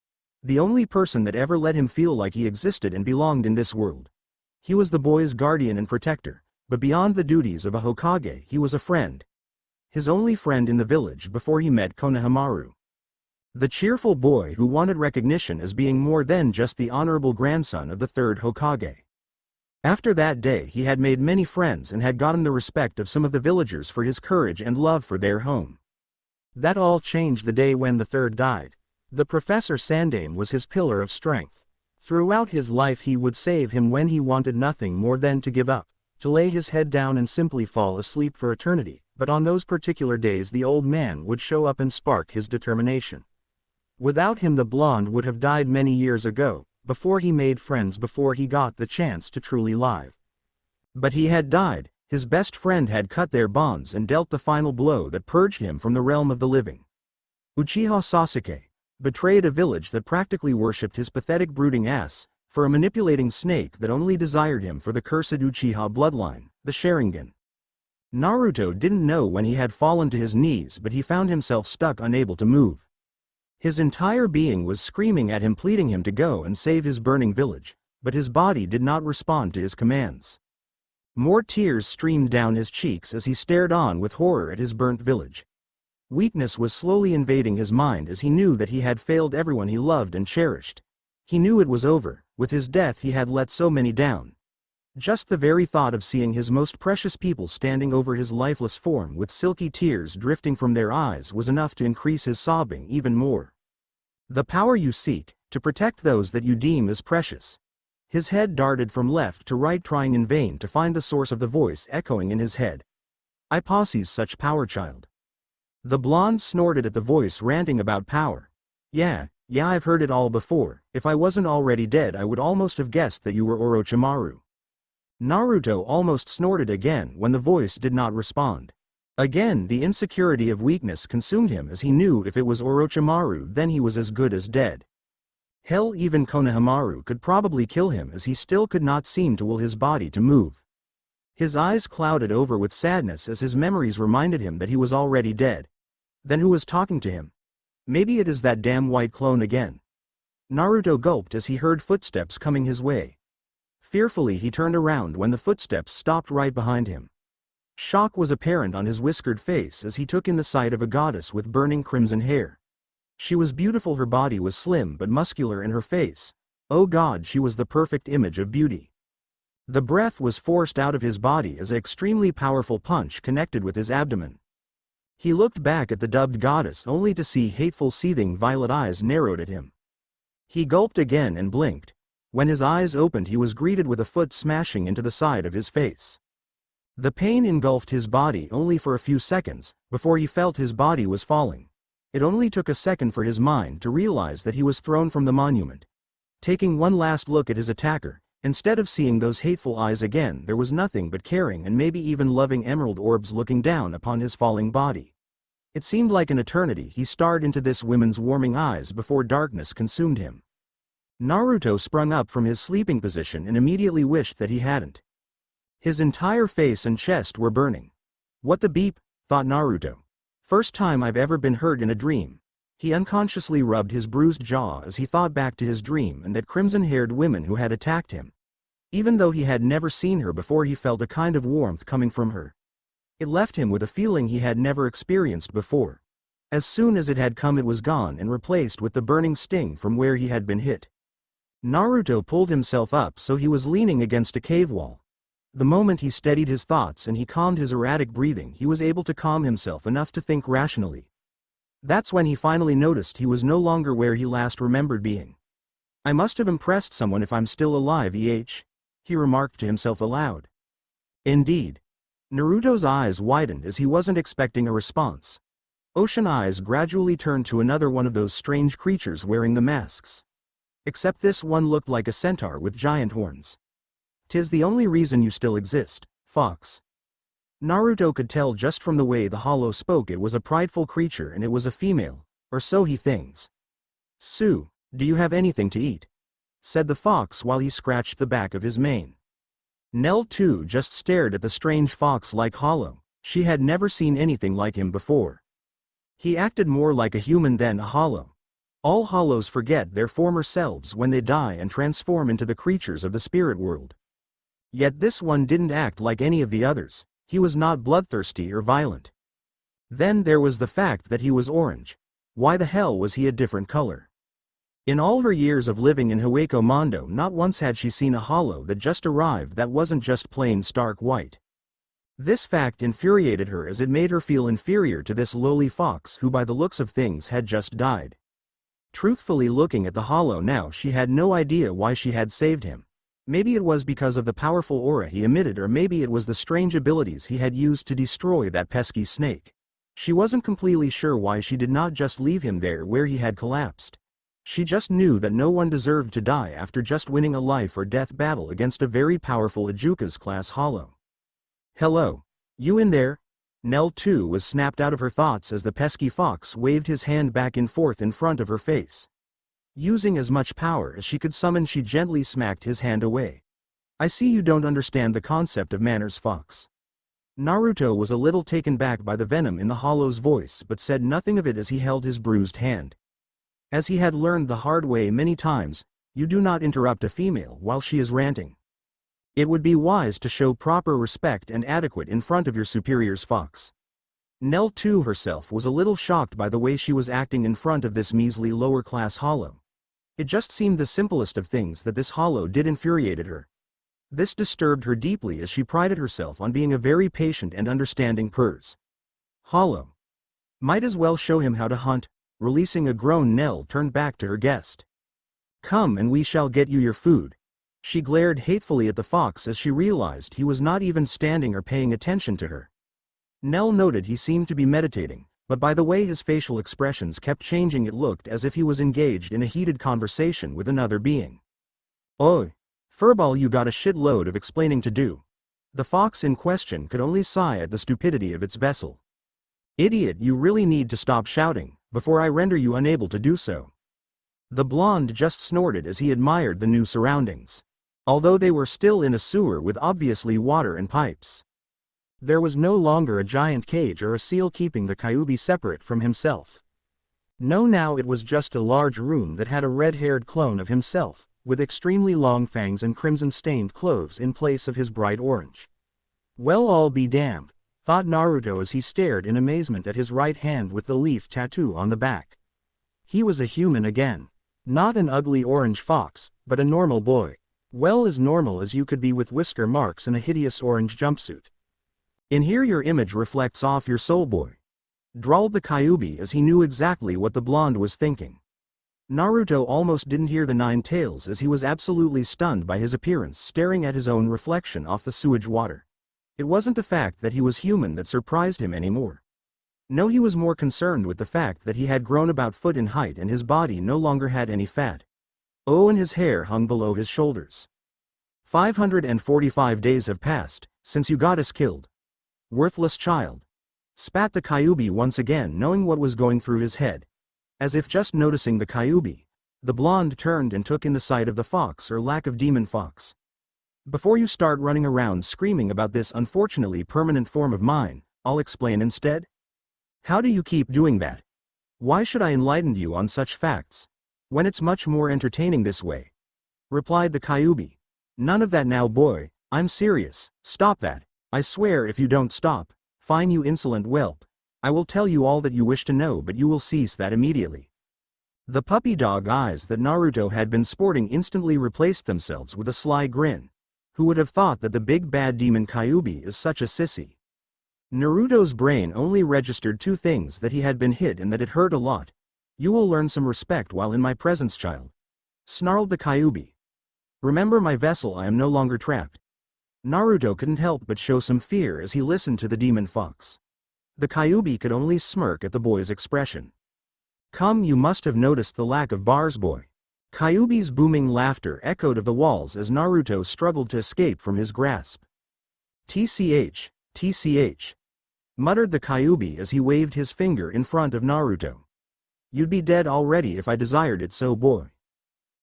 The only person that ever let him feel like he existed and belonged in this world. He was the boy's guardian and protector, but beyond the duties of a Hokage, he was a friend. His only friend in the village before he met Konohamaru. The cheerful boy who wanted recognition as being more than just the honorable grandson of the third Hokage. After that day he had made many friends and had gotten the respect of some of the villagers for his courage and love for their home. That all changed the day when the third died. The Professor Sandaime was his pillar of strength. Throughout his life he would save him when he wanted nothing more than to give up, to lay his head down and simply fall asleep for eternity, but on those particular days the old man would show up and spark his determination. Without him the blonde would have died many years ago, before he made friends, before he got the chance to truly live. But he had died, His best friend had cut their bonds and dealt the final blow that purged him from the realm of the living. Uchiha Sasuke betrayed a village that practically worshipped his pathetic brooding ass for a manipulating snake that only desired him for the cursed Uchiha bloodline, the Sharingan. Naruto didn't know when he had fallen to his knees, but he found himself stuck, unable to move. His entire being was screaming at him, pleading him to go and save his burning village, but his body did not respond to his commands. More tears streamed down his cheeks as he stared on with horror at his burnt village. Weakness was slowly invading his mind as he knew that he had failed everyone he loved and cherished. He knew it was over. With his death he had let so many down. Just the very thought of seeing his most precious people standing over his lifeless form with silky tears drifting from their eyes was enough to increase his sobbing even more. The power you seek, to protect those that you deem as precious. His head darted from left to right, trying in vain to find the source of the voice echoing in his head. I possess such power, child. The blonde snorted at the voice ranting about power. Yeah, I've heard it all before. If I wasn't already dead I would almost have guessed that you were Orochimaru. Naruto almost snorted again when the voice did not respond. Again the insecurity of weakness consumed him as he knew if it was Orochimaru then he was as good as dead. Hell, even Konohamaru could probably kill him as he still could not seem to will his body to move. His eyes clouded over with sadness as his memories reminded him that he was already dead. Then who was talking to him? Maybe it is that damn white clone again. Naruto gulped as he heard footsteps coming his way. Fearfully he turned around when the footsteps stopped right behind him. Shock was apparent on his whiskered face as he took in the sight of a goddess with burning crimson hair. She was beautiful, her body was slim but muscular, and her face, oh God, she was the perfect image of beauty. The breath was forced out of his body as an extremely powerful punch connected with his abdomen. He looked back at the dubbed goddess only to see hateful seething violet eyes narrowed at him. He gulped again and blinked. When his eyes opened he was greeted with a foot smashing into the side of his face. The pain engulfed his body only for a few seconds, before he felt his body was falling. It only took a second for his mind to realize that he was thrown from the monument. Taking one last look at his attacker, instead of seeing those hateful eyes again, there was nothing but caring and maybe even loving emerald orbs looking down upon his falling body. It seemed like an eternity he stared into this woman's warming eyes before darkness consumed him. Naruto sprung up from his sleeping position and immediately wished that he hadn't. His entire face and chest were burning. What the beep, thought Naruto. First time I've ever been hurt in a dream. He unconsciously rubbed his bruised jaw as he thought back to his dream and that crimson-haired woman who had attacked him. Even though he had never seen her before, he felt a kind of warmth coming from her. It left him with a feeling he had never experienced before. As soon as it had come, it was gone and replaced with the burning sting from where he had been hit. Naruto pulled himself up so he was leaning against a cave wall. The moment he steadied his thoughts and he calmed his erratic breathing, he was able to calm himself enough to think rationally. That's when he finally noticed he was no longer where he last remembered being. I must have impressed someone if I'm still alive, he remarked to himself aloud. Indeed. Naruto's eyes widened as he wasn't expecting a response. Ocean eyes gradually turned to another one of those strange creatures wearing the masks. Except this one looked like a centaur with giant horns. 'Tis the only reason you still exist, fox. Naruto could tell just from the way the hollow spoke it was a prideful creature, and it was a female, or so he thinks. Sue, do you have anything to eat? Said the fox while he scratched the back of his mane. Nell too just stared at the strange fox-like hollow. She had never seen anything like him before. He acted more like a human than a hollow. All hollows forget their former selves when they die and transform into the creatures of the spirit world. Yet this one didn't act like any of the others. He was not bloodthirsty or violent. Then there was the fact that he was orange. Why the hell was he a different color? In all her years of living in Hueco Mondo, not once had she seen a hollow that just arrived that wasn't just plain stark white. This fact infuriated her as it made her feel inferior to this lowly fox who by the looks of things had just died. Truthfully, looking at the hollow now, she had no idea why she had saved him. Maybe it was because of the powerful aura he emitted, or maybe it was the strange abilities he had used to destroy that pesky snake. She wasn't completely sure why she did not just leave him there where he had collapsed. She just knew that no one deserved to die after just winning a life or death battle against a very powerful Ajuka's class hollow. Hello. You in there? Nell too was snapped out of her thoughts as the pesky fox waved his hand back and forth in front of her face. Using as much power as she could summon, she gently smacked his hand away. I see you don't understand the concept of manners, fox. Naruto was a little taken back by the venom in the hollow's voice but said nothing of it as he held his bruised hand. As he had learned the hard way many times, you do not interrupt a female while she is ranting. It would be wise to show proper respect and adequate in front of your superiors, fox. Nell too herself was a little shocked by the way she was acting in front of this measly lower-class hollow. It just seemed the simplest of things that this hollow did infuriated her. This disturbed her deeply as she prided herself on being a very patient and understanding person. Hollow. Might as well show him how to hunt. Releasing a groan, Nell turned back to her guest. Come and we shall get you your food. She glared hatefully at the fox as she realized he was not even standing or paying attention to her. Nell noted he seemed to be meditating, but by the way his facial expressions kept changing it looked as if he was engaged in a heated conversation with another being. Oi! Furball, you got a shitload of explaining to do. The fox in question could only sigh at the stupidity of its vessel. Idiot, you really need to stop shouting, before I render you unable to do so. The blonde just snorted as he admired the new surroundings. Although they were still in a sewer with obviously water and pipes. There was no longer a giant cage or a seal keeping the Kyuubi separate from himself. No, now it was just a large room that had a red-haired clone of himself, with extremely long fangs and crimson-stained clothes in place of his bright orange. Well, I'll be damned, thought Naruto as he stared in amazement at his right hand with the leaf tattoo on the back. He was a human again. Not an ugly orange fox, but a normal boy. Well, as normal as you could be with whisker marks and a hideous orange jumpsuit. In here your image reflects off your soul, boy. Drawled the Kyuubi as he knew exactly what the blonde was thinking. Naruto almost didn't hear the nine tails as he was absolutely stunned by his appearance staring at his own reflection off the sewage water. It wasn't the fact that he was human that surprised him anymore. No, he was more concerned with the fact that he had grown about a foot in height and his body no longer had any fat. Oh, and his hair hung below his shoulders. 545 days have passed since you got us killed. Worthless child. Spat the Kyuubi once again, knowing what was going through his head. As if just noticing the Kyuubi, the blonde turned and took in the sight of the fox or lack of demon fox. Before you start running around screaming about this unfortunately permanent form of mine, I'll explain instead. How do you keep doing that? Why should I enlighten you on such facts, when it's much more entertaining this way? Replied the Kyuubi. None of that now, boy, I'm serious, stop that. I swear if you don't stop, fine you insolent whelp, I will tell you all that you wish to know, but you will cease that immediately. The puppy dog eyes that Naruto had been sporting instantly replaced themselves with a sly grin. Who would have thought that the big bad demon Kyuubi is such a sissy? Naruto's brain only registered two things: that he had been hit and that it hurt a lot. You will learn some respect while in my presence, child. Snarled the Kyuubi. Remember my vessel, I am no longer trapped. Naruto couldn't help but show some fear as he listened to the demon fox. The Kyuubi could only smirk at the boy's expression. Come, you must have noticed the lack of bars, boy. Kyuubi's booming laughter echoed of the walls as Naruto struggled to escape from his grasp. TCH, TCH. Muttered the Kyuubi as he waved his finger in front of Naruto. You'd be dead already if I desired it so, boy.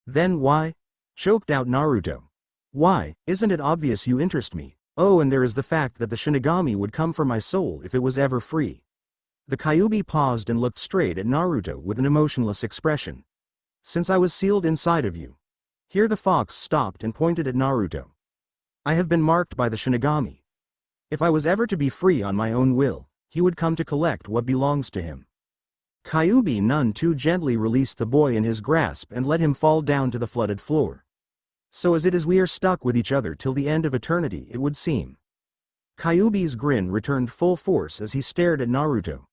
Then why? Choked out Naruto. Why, isn't it obvious you interest me? Oh, and there is the fact that the shinigami would come for my soul if it was ever free. The Kyuubi paused and looked straight at Naruto with an emotionless expression. Since I was sealed inside of you. Here the fox stopped and pointed at Naruto. I have been marked by the shinigami. If I was ever to be free on my own will, he would come to collect what belongs to him. Kyuubi none too gently released the boy in his grasp and let him fall down to the flooded floor. So as it is, we are stuck with each other till the end of eternity, it would seem. Kyuubi's grin returned full force as he stared at Naruto.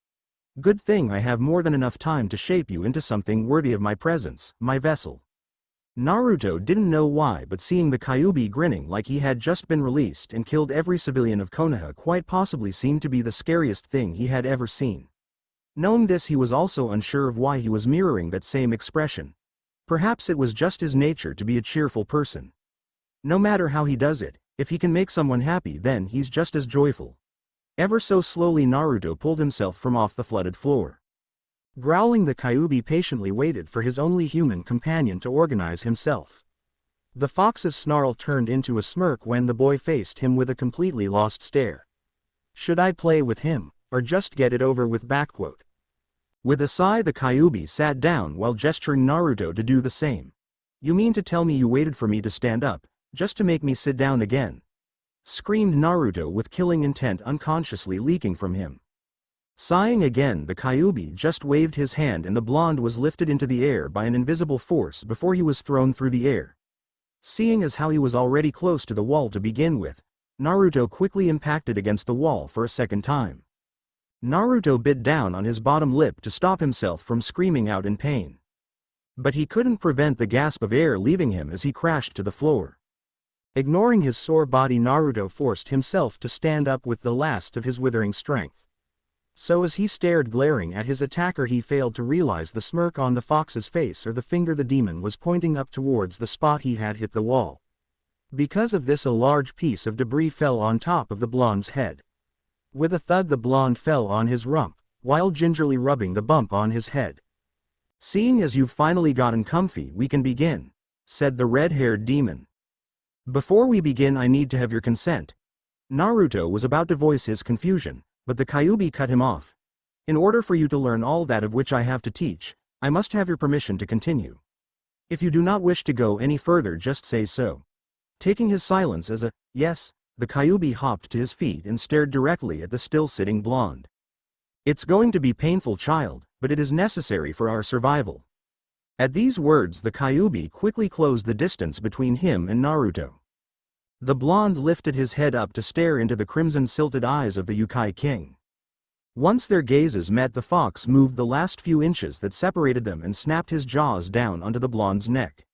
Good thing I have more than enough time to shape you into something worthy of my presence, my vessel. Naruto didn't know why, but seeing the Kyuubi grinning like he had just been released and killed every civilian of Konoha quite possibly seemed to be the scariest thing he had ever seen. Knowing this, he was also unsure of why he was mirroring that same expression. Perhaps it was just his nature to be a cheerful person. No matter how he does it, If he can make someone happy, then he's just as joyful. Ever so slowly Naruto pulled himself from off the flooded floor. Growling, the Kyuubi patiently waited for his only human companion to organize himself. The fox's snarl turned into a smirk when the boy faced him with a completely lost stare. Should I play with him, or just get it over with? With a sigh, the Kyuubi sat down while gesturing Naruto to do the same. You mean to tell me you waited for me to stand up, just to make me sit down again? Screamed Naruto with killing intent unconsciously leaking from him. Sighing again, the Kyuubi just waved his hand and the blonde was lifted into the air by an invisible force before he was thrown through the air. Seeing as how he was already close to the wall to begin with, Naruto quickly impacted against the wall for a second time. Naruto bit down on his bottom lip to stop himself from screaming out in pain. But he couldn't prevent the gasp of air leaving him as he crashed to the floor. Ignoring his sore body, Naruto forced himself to stand up with the last of his withering strength. So as he stared glaring at his attacker, he failed to realize the smirk on the fox's face or the finger the demon was pointing up towards the spot he had hit the wall. Because of this, a large piece of debris fell on top of the blonde's head. With a thud, the blonde fell on his rump, while gingerly rubbing the bump on his head. Seeing as you've finally gotten comfy, we can begin, said the red-haired demon. Before we begin, I need to have your consent. Naruto was about to voice his confusion, but the Kyuubi cut him off. In order for you to learn all that of which I have to teach, I must have your permission to continue. If you do not wish to go any further, just say so. Taking his silence as a yes, the Kyuubi hopped to his feet and stared directly at the still-sitting blonde. It's going to be painful, child, but it is necessary for our survival. At these words, the Kyuubi quickly closed the distance between him and Naruto. The blonde lifted his head up to stare into the crimson-silted eyes of the Yokai King. Once their gazes met, the fox moved the last few inches that separated them and snapped his jaws down onto the blonde's neck.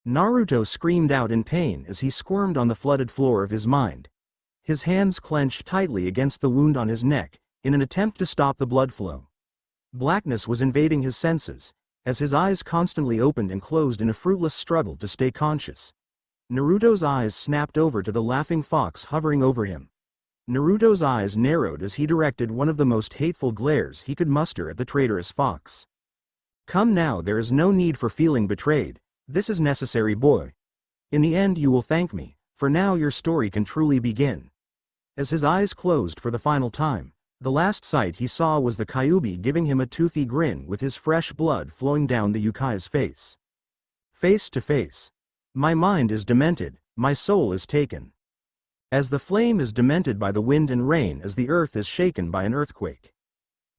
Naruto screamed out in pain as he squirmed on the flooded floor of his mind. His hands clenched tightly against the wound on his neck, in an attempt to stop the blood flow. Blackness was invading his senses, as his eyes constantly opened and closed in a fruitless struggle to stay conscious. Naruto's eyes snapped over to the laughing fox hovering over him. Naruto's eyes narrowed as he directed one of the most hateful glares he could muster at the traitorous fox. Come now, there is no need for feeling betrayed. This is necessary, boy. In the end you will thank me, for now your story can truly begin. As his eyes closed for the final time, the last sight he saw was the Kyuubi giving him a toothy grin with his fresh blood flowing down the Yukai's face. Face to face. My mind is demented, my soul is taken. As the flame is demented by the wind and rain, as the earth is shaken by an earthquake.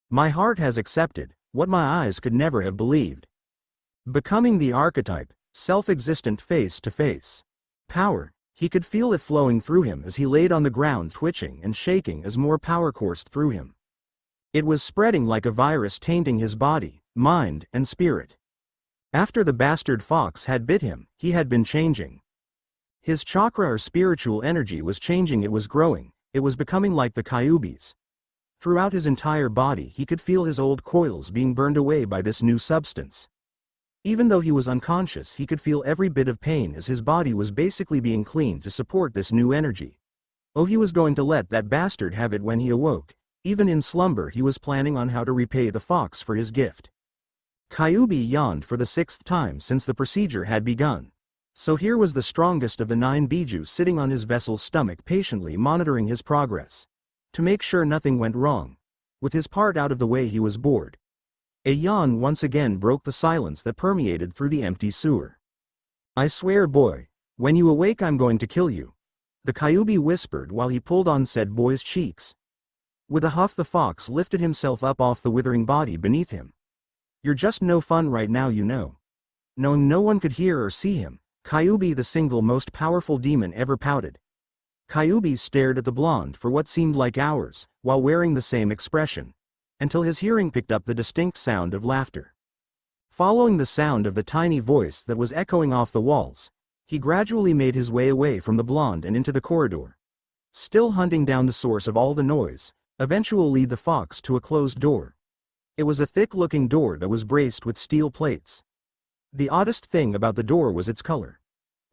My heart has accepted what my eyes could never have believed. Becoming the archetype, self-existent face to face. Power, he could feel it flowing through him as he laid on the ground, twitching and shaking as more power coursed through him. It was spreading like a virus, tainting his body, mind, and spirit. After the bastard fox had bit him, he had been changing. His chakra or spiritual energy was changing, it was growing, it was becoming like the Kyuubi's. Throughout his entire body he could feel his old coils being burned away by this new substance. Even though he was unconscious, he could feel every bit of pain as his body was basically being cleaned to support this new energy. Oh, he was going to let that bastard have it when he awoke. Even in slumber he was planning on how to repay the fox for his gift. Kyuubi yawned for the 6th time since the procedure had begun. So here was the strongest of the 9 Biju sitting on his vessel's stomach, patiently monitoring his progress. To make sure nothing went wrong. With his part out of the way, he was bored. A yawn once again broke the silence that permeated through the empty sewer. I swear, boy, when you awake I'm going to kill you, the Kyuubi whispered while he pulled on said boy's cheeks. With a huff, the fox lifted himself up off the withering body beneath him. You're just no fun right now, you know. Knowing no one could hear or see him, Kyuubi, the single most powerful demon, ever pouted. Kyuubi stared at the blonde for what seemed like hours, while wearing the same expression, until his hearing picked up the distinct sound of laughter. Following the sound of the tiny voice that was echoing off the walls, he gradually made his way away from the blonde and into the corridor. Still hunting down the source of all the noise, eventually the fox to a closed door. It was a thick-looking door that was braced with steel plates. The oddest thing about the door was its color.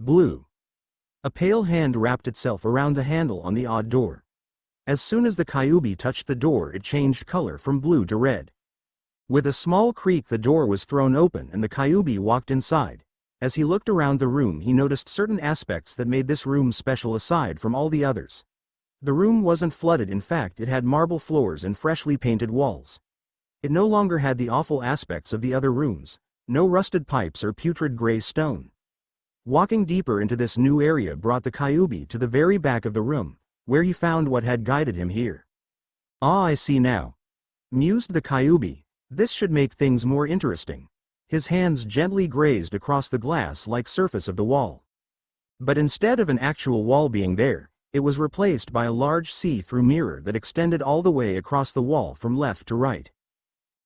Blue. A pale hand wrapped itself around the handle on the odd door. As soon as the Kyuubi touched the door, it changed color from blue to red. With a small creak, the door was thrown open and the Kyuubi walked inside. As he looked around the room, he noticed certain aspects that made this room special aside from all the others. The room wasn't flooded, in fact it had marble floors and freshly painted walls. It no longer had the awful aspects of the other rooms, no rusted pipes or putrid gray stone. Walking deeper into this new area brought the Kyuubi to the very back of the room, where he found what had guided him here. "Ah, I see now," mused the Kyuubi. "This should make things more interesting." His hands gently grazed across the glass-like surface of the wall. But instead of an actual wall being there, it was replaced by a large see-through mirror that extended all the way across the wall from left to right.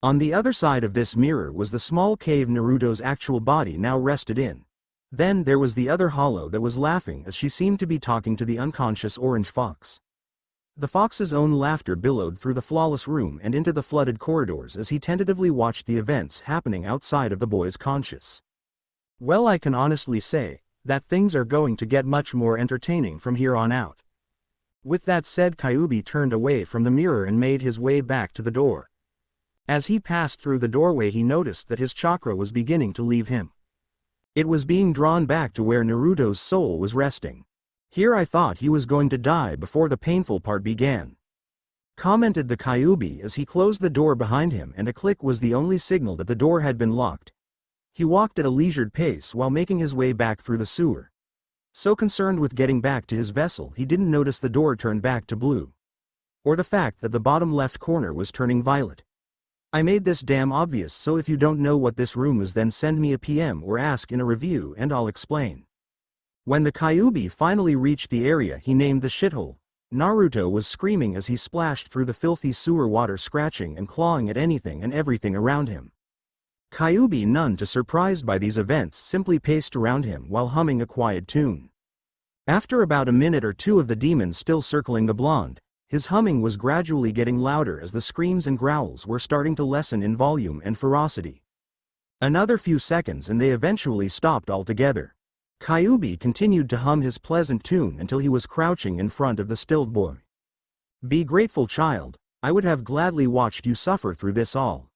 On the other side of this mirror was the small cave Naruto's actual body now rested in. Then there was the other hollow that was laughing as she seemed to be talking to the unconscious orange fox. The fox's own laughter billowed through the flawless room and into the flooded corridors as he tentatively watched the events happening outside of the boy's conscious. "Well, I can honestly say that things are going to get much more entertaining from here on out." With that said, Kyuubi turned away from the mirror and made his way back to the door. As he passed through the doorway, he noticed that his chakra was beginning to leave him. It was being drawn back to where Naruto's soul was resting. "Here I thought he was going to die before the painful part began," commented the Kyuubi as he closed the door behind him, and a click was the only signal that the door had been locked. He walked at a leisured pace while making his way back through the sewer. So concerned with getting back to his vessel, he didn't notice the door turn back to blue. Or the fact that the bottom left corner was turning violet. "I made this damn obvious, so if you don't know what this room is, then send me a PM or ask in a review and I'll explain." When the Kyuubi finally reached the area he named the shithole, Naruto was screaming as he splashed through the filthy sewer water, scratching and clawing at anything and everything around him. Kyuubi, none too surprised by these events, simply paced around him while humming a quiet tune. After about a minute or two of the demon still circling the blonde, his humming was gradually getting louder as the screams and growls were starting to lessen in volume and ferocity. Another few seconds and they eventually stopped altogether. Kyuubi continued to hum his pleasant tune until he was crouching in front of the stilled boy. "Be grateful, child. I would have gladly watched you suffer through this all.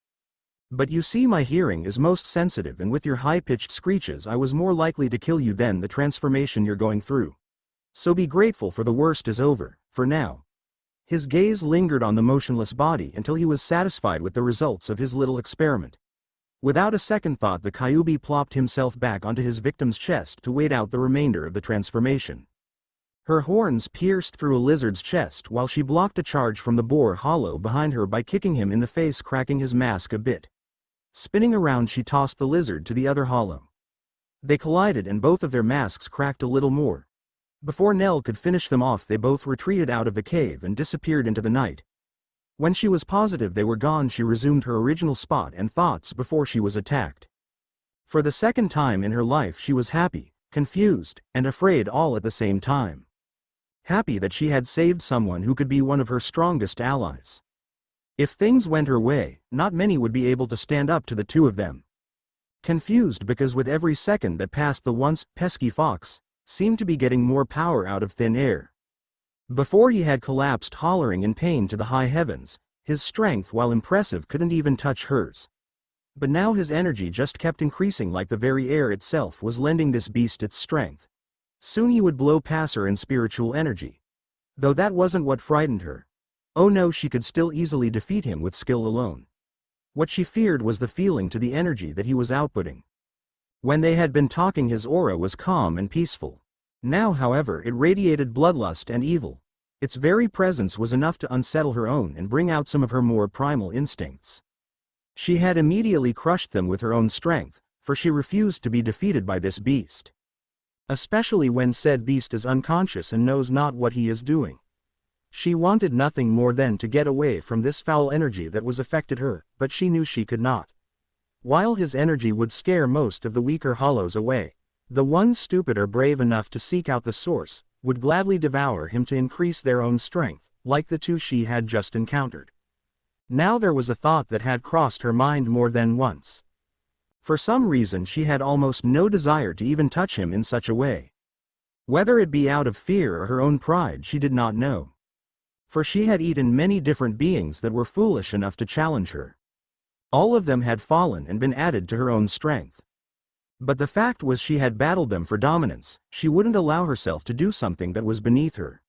But you see, my hearing is most sensitive, and with your high-pitched screeches I was more likely to kill you than the transformation you're going through. So be grateful, for the worst is over, for now." His gaze lingered on the motionless body until he was satisfied with the results of his little experiment. Without a second thought, the Kyuubi plopped himself back onto his victim's chest to wait out the remainder of the transformation. Her horns pierced through a lizard's chest while she blocked a charge from the boar hollow behind her by kicking him in the face, cracking his mask a bit. Spinning around, she tossed the lizard to the other hollow. They collided and both of their masks cracked a little more. Before Nell could finish them off, they both retreated out of the cave and disappeared into the night. When she was positive they were gone, she resumed her original spot and thoughts before she was attacked. For the second time in her life she was happy, confused, and afraid all at the same time. Happy that she had saved someone who could be one of her strongest allies. If things went her way, not many would be able to stand up to the two of them. Confused because with every second that passed the once pesky fox seemed to be getting more power out of thin air. Before he had collapsed hollering in pain to the high heavens, his strength, while impressive, couldn't even touch hers. But now his energy just kept increasing, like the very air itself was lending this beast its strength. Soon he would blow past her in spiritual energy. Though that wasn't what frightened her. Oh no, she could still easily defeat him with skill alone. What she feared was the feeling to the energy that he was outputting. When they had been talking, his aura was calm and peaceful. Now, however, it radiated bloodlust and evil. Its very presence was enough to unsettle her own and bring out some of her more primal instincts. She had immediately crushed them with her own strength, for she refused to be defeated by this beast. Especially when said beast is unconscious and knows not what he is doing. She wanted nothing more than to get away from this foul energy that was affected her, but she knew she could not. While his energy would scare most of the weaker hollows away, the ones stupid or brave enough to seek out the source would gladly devour him to increase their own strength, like the two she had just encountered. Now there was a thought that had crossed her mind more than once. For some reason she had almost no desire to even touch him in such a way. Whether it be out of fear or her own pride, she did not know. For she had eaten many different beings that were foolish enough to challenge her. All of them had fallen and been added to her own strength. But the fact was she had battled them for dominance. She wouldn't allow herself to do something that was beneath her.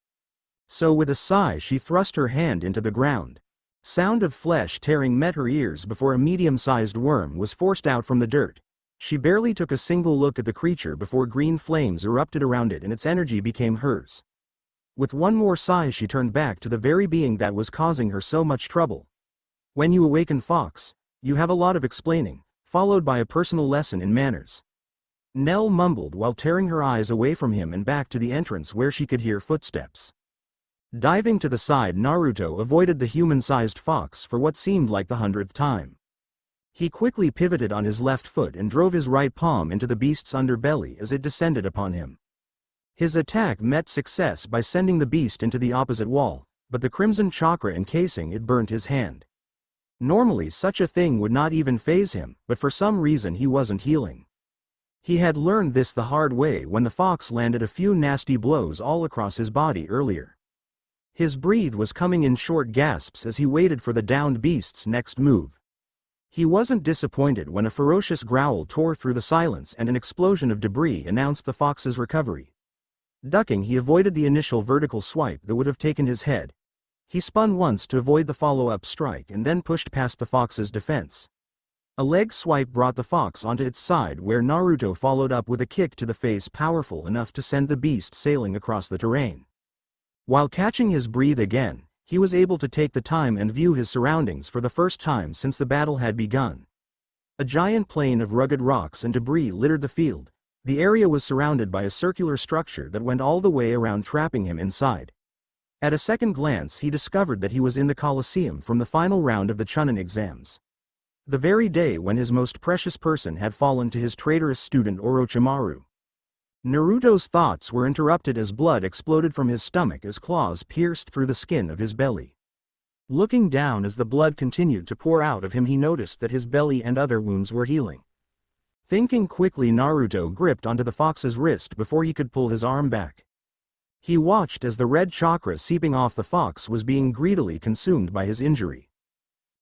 So with a sigh she thrust her hand into the ground. Sound of flesh tearing met her ears before a medium-sized worm was forced out from the dirt. She barely took a single look at the creature before green flames erupted around it and its energy became hers. With one more sigh she turned back to the very being that was causing her so much trouble. When you awaken, Fox, you have a lot of explaining, followed by a personal lesson in manners. Nell mumbled while tearing her eyes away from him and back to the entrance where she could hear footsteps. Diving to the side, Naruto avoided the human-sized fox for what seemed like the 100th time. He quickly pivoted on his left foot and drove his right palm into the beast's underbelly as it descended upon him. His attack met success by sending the beast into the opposite wall, but the crimson chakra encasing it burnt his hand. Normally such a thing would not even faze him, but for some reason he wasn't healing. He had learned this the hard way when the fox landed a few nasty blows all across his body earlier. His breath was coming in short gasps as he waited for the downed beast's next move. He wasn't disappointed when a ferocious growl tore through the silence and an explosion of debris announced the fox's recovery. Ducking, he avoided the initial vertical swipe that would have taken his head. He spun once to avoid the follow-up strike and then pushed past the fox's defense. A leg swipe brought the fox onto its side, where Naruto followed up with a kick to the face powerful enough to send the beast sailing across the terrain. While catching his breath again, he was able to take the time and view his surroundings for the first time since the battle had begun. A giant plain of rugged rocks and debris littered the field. The area was surrounded by a circular structure that went all the way around, trapping him inside. At a second glance he discovered that he was in the Colosseum from the final round of the Chunin exams. The very day when his most precious person had fallen to his traitorous student Orochimaru. Naruto's thoughts were interrupted as blood exploded from his stomach as claws pierced through the skin of his belly. Looking down as the blood continued to pour out of him, he noticed that his belly and other wounds were healing. Thinking quickly, Naruto gripped onto the fox's wrist before he could pull his arm back. He watched as the red chakra seeping off the fox was being greedily consumed by his injury.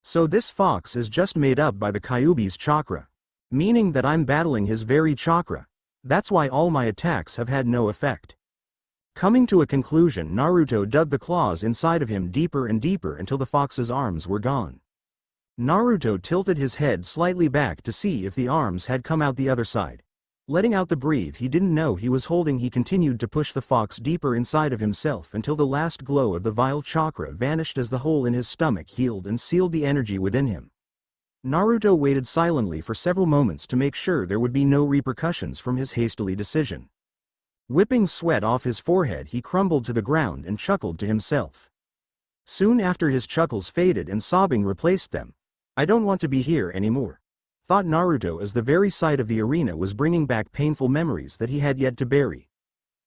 So this fox is just made up by the Kyuubi's chakra. Meaning that I'm battling his very chakra. That's why all my attacks have had no effect. Coming to a conclusion, Naruto dug the claws inside of him deeper and deeper until the fox's arms were gone. Naruto tilted his head slightly back to see if the arms had come out the other side. Letting out the breath he didn't know he was holding, he continued to push the fox deeper inside of himself until the last glow of the vile chakra vanished as the hole in his stomach healed and sealed the energy within him. Naruto waited silently for several moments to make sure there would be no repercussions from his hastily decision. Whipping sweat off his forehead, he crumbled to the ground and chuckled to himself. Soon after, his chuckles faded and sobbing replaced them. I don't want to be here anymore, thought Naruto as the very sight of the arena was bringing back painful memories that he had yet to bury.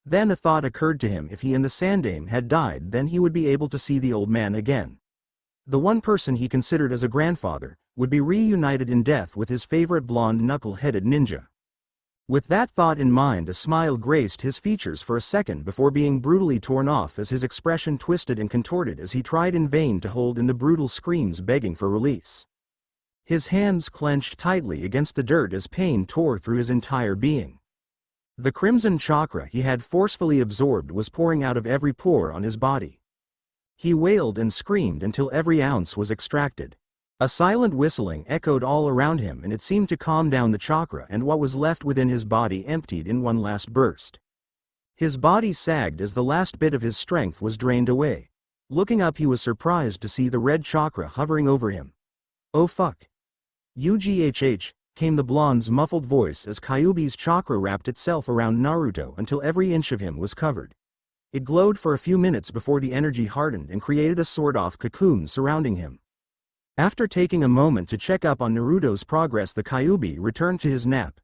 Then a thought occurred to him: if he and the Sandaime had died, then he would be able to see the old man again. The one person he considered as a grandfather would be reunited in death with his favorite blonde knuckle-headed ninja. With that thought in mind, a smile graced his features for a second before being brutally torn off as his expression twisted and contorted as he tried in vain to hold in the brutal screams begging for release. His hands clenched tightly against the dirt as pain tore through his entire being. The crimson chakra he had forcefully absorbed was pouring out of every pore on his body. He wailed and screamed until every ounce was extracted. A silent whistling echoed all around him, and it seemed to calm down the chakra, and what was left within his body emptied in one last burst. His body sagged as the last bit of his strength was drained away. Looking up, he was surprised to see the red chakra hovering over him. "Oh fuck. UGHH, came the blonde's muffled voice as Kyuubi's chakra wrapped itself around Naruto until every inch of him was covered. It glowed for a few minutes before the energy hardened and created a sort-of cocoon surrounding him. After taking a moment to check up on Naruto's progress, the Kyuubi returned to his nap.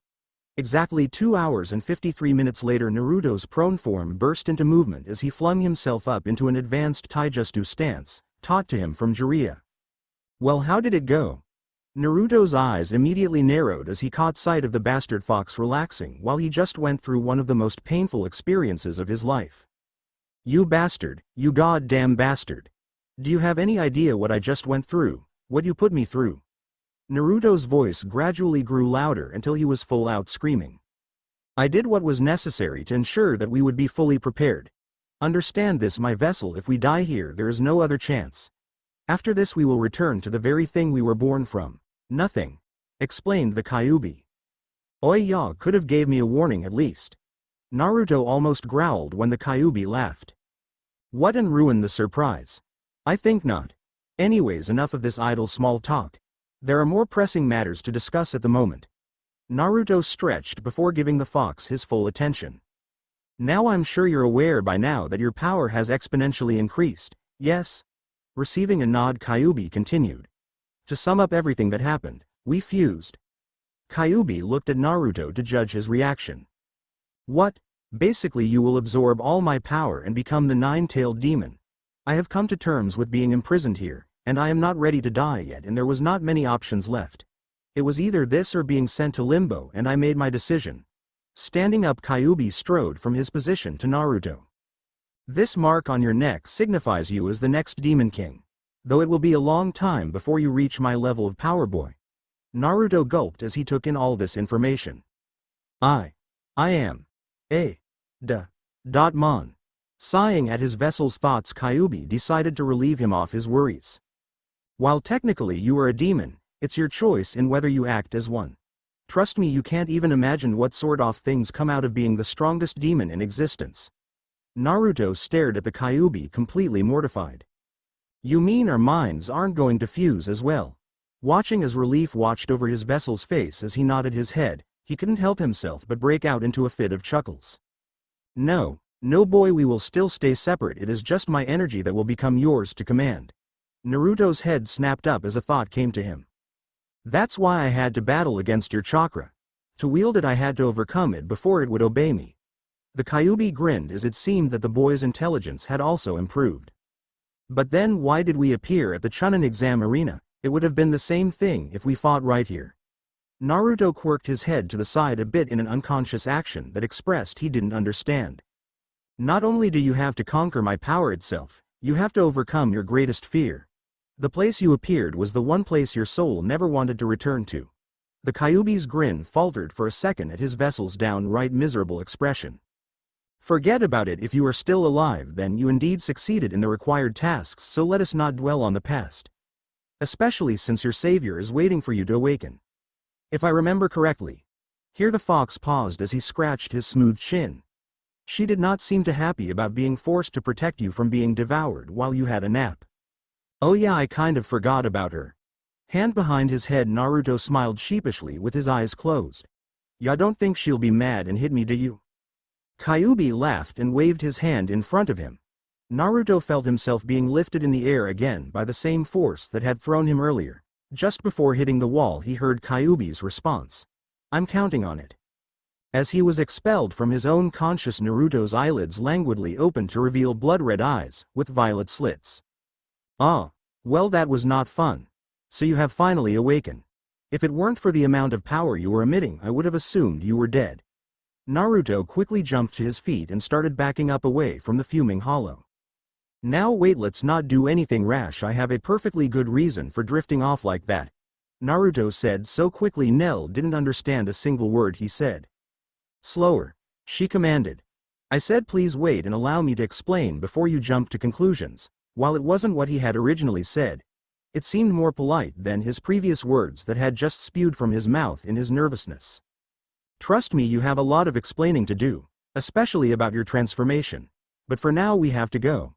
Exactly 2 hours and 53 minutes later, Naruto's prone form burst into movement as he flung himself up into an advanced taijutsu stance, taught to him from Jiraiya. "Well, how did it go?" Naruto's eyes immediately narrowed as he caught sight of the bastard fox relaxing while he just went through one of the most painful experiences of his life. You bastard, you goddamn bastard. Do you have any idea what I just went through, what you put me through? Naruto's voice gradually grew louder until he was full out screaming. I did what was necessary to ensure that we would be fully prepared. Understand this, my vessel, if we die here there is no other chance. After this we will return to the very thing we were born from. Nothing, explained the Kyuubi. Oi ya could have gave me a warning at least. Naruto almost growled when the Kyuubi laughed. What and ruin the surprise? I think not. Anyways, enough of this idle small talk. There are more pressing matters to discuss at the moment. Naruto stretched before giving the fox his full attention. Now I'm sure you're aware by now that your power has exponentially increased, yes? Receiving a nod, Kyuubi continued. To sum up everything that happened, we fused. Kyuubi looked at Naruto to judge his reaction. What? Basically you will absorb all my power and become the nine-tailed demon. I have come to terms with being imprisoned here, and I am not ready to die yet, and there was not many options left. It was either this or being sent to limbo, and I made my decision. Standing up, Kyuubi strode from his position to Naruto. This mark on your neck signifies you as the next Demon King. Though it will be a long time before you reach my level of power, boy. Naruto gulped as he took in all this information. I am. Mon. Sighing at his vessel's thoughts, Kyuubi decided to relieve him of his worries. While technically you are a demon, it's your choice in whether you act as one. Trust me, you can't even imagine what sort of things come out of being the strongest demon in existence. Naruto stared at the Kyuubi, completely mortified. You mean our minds aren't going to fuse as well? Watching as relief watched over his vessel's face as he nodded his head, he couldn't help himself but break out into a fit of chuckles. No boy, we will still stay separate. It is just my energy that will become yours to command. Naruto's head snapped up as a thought came to him. That's why I had to battle against your chakra. To wield it I had to overcome it before it would obey me. The Kyuubi grinned as it seemed that the boy's intelligence had also improved. But then why did we appear at the Chunin exam arena? It would have been the same thing if we fought right here. Naruto quirked his head to the side a bit in an unconscious action that expressed he didn't understand. Not only do you have to conquer my power itself, you have to overcome your greatest fear. The place you appeared was the one place your soul never wanted to return to. The Kyuubi's grin faltered for a second at his vessel's downright miserable expression. Forget about it. If you are still alive, then you indeed succeeded in the required tasks, so let us not dwell on the past. Especially since your savior is waiting for you to awaken. If I remember correctly. Here the fox paused as he scratched his smooth chin. She did not seem too happy about being forced to protect you from being devoured while you had a nap. Oh yeah, I kind of forgot about her. Hand behind his head, Naruto smiled sheepishly with his eyes closed. Ya don't think she'll be mad and hit me, do you? Kyuubi laughed and waved his hand in front of him. Naruto felt himself being lifted in the air again by the same force that had thrown him earlier. Just before hitting the wall he heard Kyuubi's response. I'm counting on it. As he was expelled from his own conscious, Naruto's eyelids languidly opened to reveal blood-red eyes, with violet slits. Ah, well, that was not fun. So you have finally awakened. If it weren't for the amount of power you were emitting, I would have assumed you were dead. Naruto quickly jumped to his feet and started backing up away from the fuming hollow. Now wait, let's not do anything rash. I have a perfectly good reason for drifting off like that, Naruto said so quickly Nell didn't understand a single word he said. Slower, she commanded. I said please wait and allow me to explain before you jump to conclusions. While it wasn't what he had originally said, it seemed more polite than his previous words that had just spewed from his mouth in his nervousness. Trust me, you have a lot of explaining to do, especially about your transformation. But for now we have to go.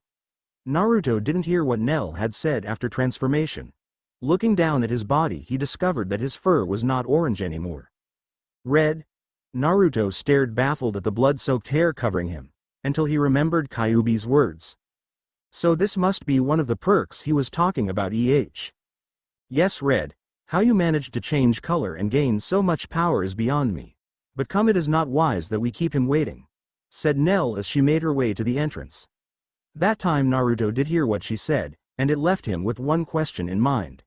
Naruto didn't hear what Nell had said after transformation. Looking down at his body he discovered that his fur was not orange anymore. Red? Naruto stared baffled at the blood-soaked hair covering him, until he remembered Kyuubi's words. So this must be one of the perks he was talking about. Yes, red. How you managed to change color and gain so much power is beyond me. But come, it is not wise that we keep him waiting, said Nell as she made her way to the entrance. That time Naruto did hear what she said, and it left him with one question in mind.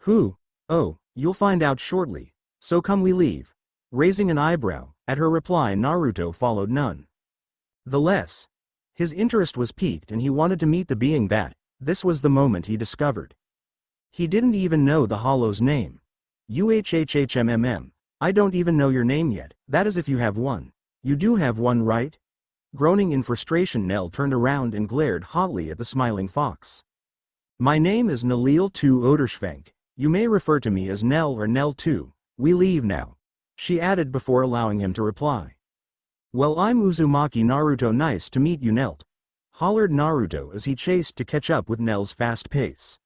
Who? Oh, You'll find out shortly, so come we leave. Raising an eyebrow, at her reply Naruto followed none the less. His interest was piqued and he wanted to meet the being that, this was the moment he discovered. He didn't even know the hollow's name. I don't even know your name yet, that is if you have one. You do have one, right? Groaning in frustration, Nell turned around and glared hotly at the smiling fox. My name is Nalil 2 Oderschwenk. You may refer to me as Nell or Nell 2. We leave now, she added before allowing him to reply. Well, I'm Uzumaki Naruto, nice to meet you, Nell, hollered Naruto as he chased to catch up with Nell's fast pace.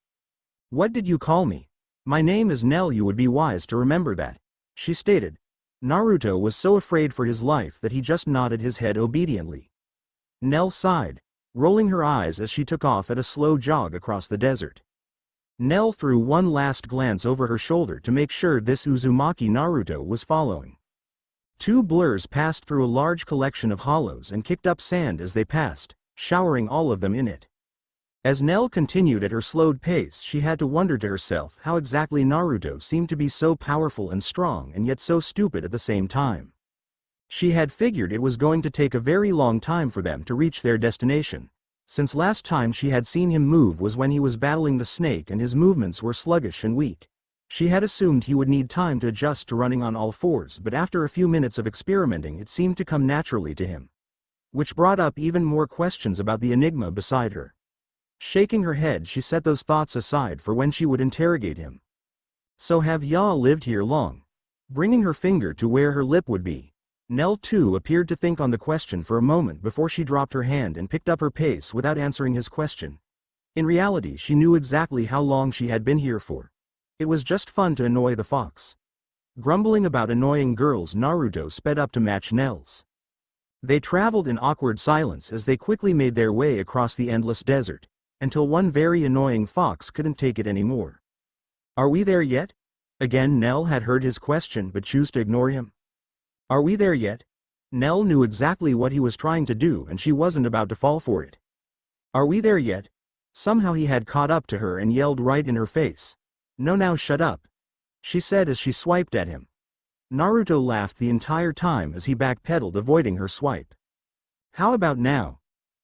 What did you call me? My name is Nell, you would be wise to remember that, she stated. Naruto was so afraid for his life that he just nodded his head obediently. Nell sighed, rolling her eyes as she took off at a slow jog across the desert. Nell threw one last glance over her shoulder to make sure this Uzumaki Naruto was following. Two blurs passed through a large collection of hollows and kicked up sand as they passed, showering all of them in it. As Nell continued at her slowed pace, she had to wonder to herself how exactly Naruto seemed to be so powerful and strong and yet so stupid at the same time. She had figured it was going to take a very long time for them to reach their destination, since last time she had seen him move was when he was battling the snake and his movements were sluggish and weak. She had assumed he would need time to adjust to running on all fours, but after a few minutes of experimenting it seemed to come naturally to him. Which brought up even more questions about the enigma beside her. Shaking her head, she set those thoughts aside for when she would interrogate him. So have ya lived here long? Bringing her finger to where her lip would be, Nell too appeared to think on the question for a moment before she dropped her hand and picked up her pace without answering his question. In reality, she knew exactly how long she had been here for. It was just fun to annoy the fox. Grumbling about annoying girls, Naruto sped up to match Nell's. They traveled in awkward silence as they quickly made their way across the endless desert, until one very annoying fox couldn't take it anymore. Are we there yet? Again Nell had heard his question but chose to ignore him. Are we there yet? Nell knew exactly what he was trying to do and she wasn't about to fall for it. Are we there yet? Somehow he had caught up to her and yelled right in her face. No, now shut up, she said as she swiped at him. Naruto laughed the entire time as he backpedaled, avoiding her swipe. How about now?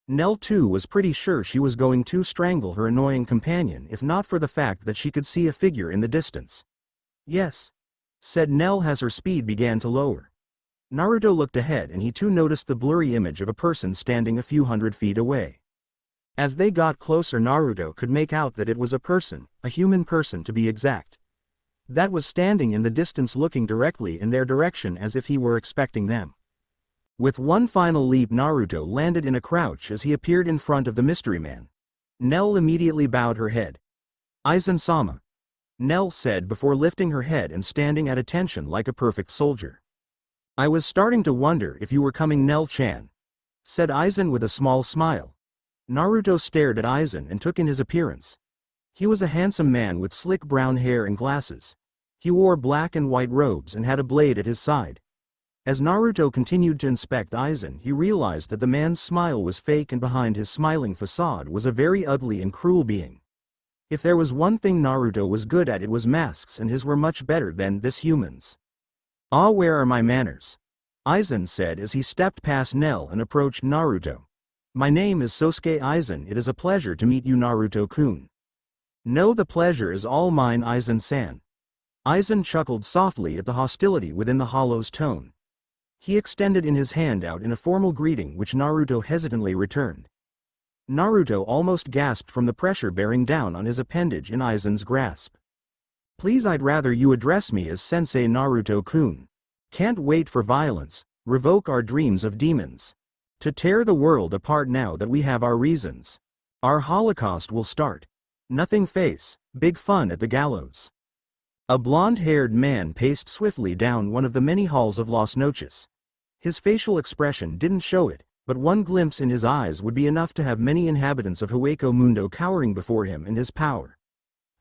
Nell too was pretty sure she was going to strangle her annoying companion if not for the fact that she could see a figure in the distance. Yes, said Nell as her speed began to lower. Naruto looked ahead and he too noticed the blurry image of a person standing a few hundred feet away. As they got closer, Naruto could make out that it was a person, a human person to be exact, that was standing in the distance looking directly in their direction as if he were expecting them. With one final leap, Naruto landed in a crouch as he appeared in front of the mystery man. Nell immediately bowed her head. Aizen-sama, Nell said before lifting her head and standing at attention like a perfect soldier. I was starting to wonder if you were coming, Nell-chan, said Aizen with a small smile. Naruto stared at Aizen and took in his appearance. He was a handsome man with slick brown hair and glasses. He wore black and white robes and had a blade at his side. As Naruto continued to inspect Aizen, he realized that the man's smile was fake and behind his smiling facade was a very ugly and cruel being. If there was one thing Naruto was good at, it was masks, and his were much better than this human's. Ah, where are my manners? Aizen said as he stepped past Nell and approached Naruto. My name is Sosuke Aizen. It is a pleasure to meet you, Naruto-kun. No, the pleasure is all mine, Aizen-san. Aizen chuckled softly at the hostility within the hollow's tone. He extended his hand out in a formal greeting which Naruto hesitantly returned. Naruto almost gasped from the pressure bearing down on his appendage in Aizen's grasp. Please, I'd rather you address me as Sensei Naruto-kun. Can't wait for violence, revoke our dreams of demons. To tear the world apart now that we have our reasons. Our Holocaust will start. Nothing face, big fun at the gallows. A blonde-haired man paced swiftly down one of the many halls of Las Noches. His facial expression didn't show it, but one glimpse in his eyes would be enough to have many inhabitants of Hueco Mundo cowering before him and his power.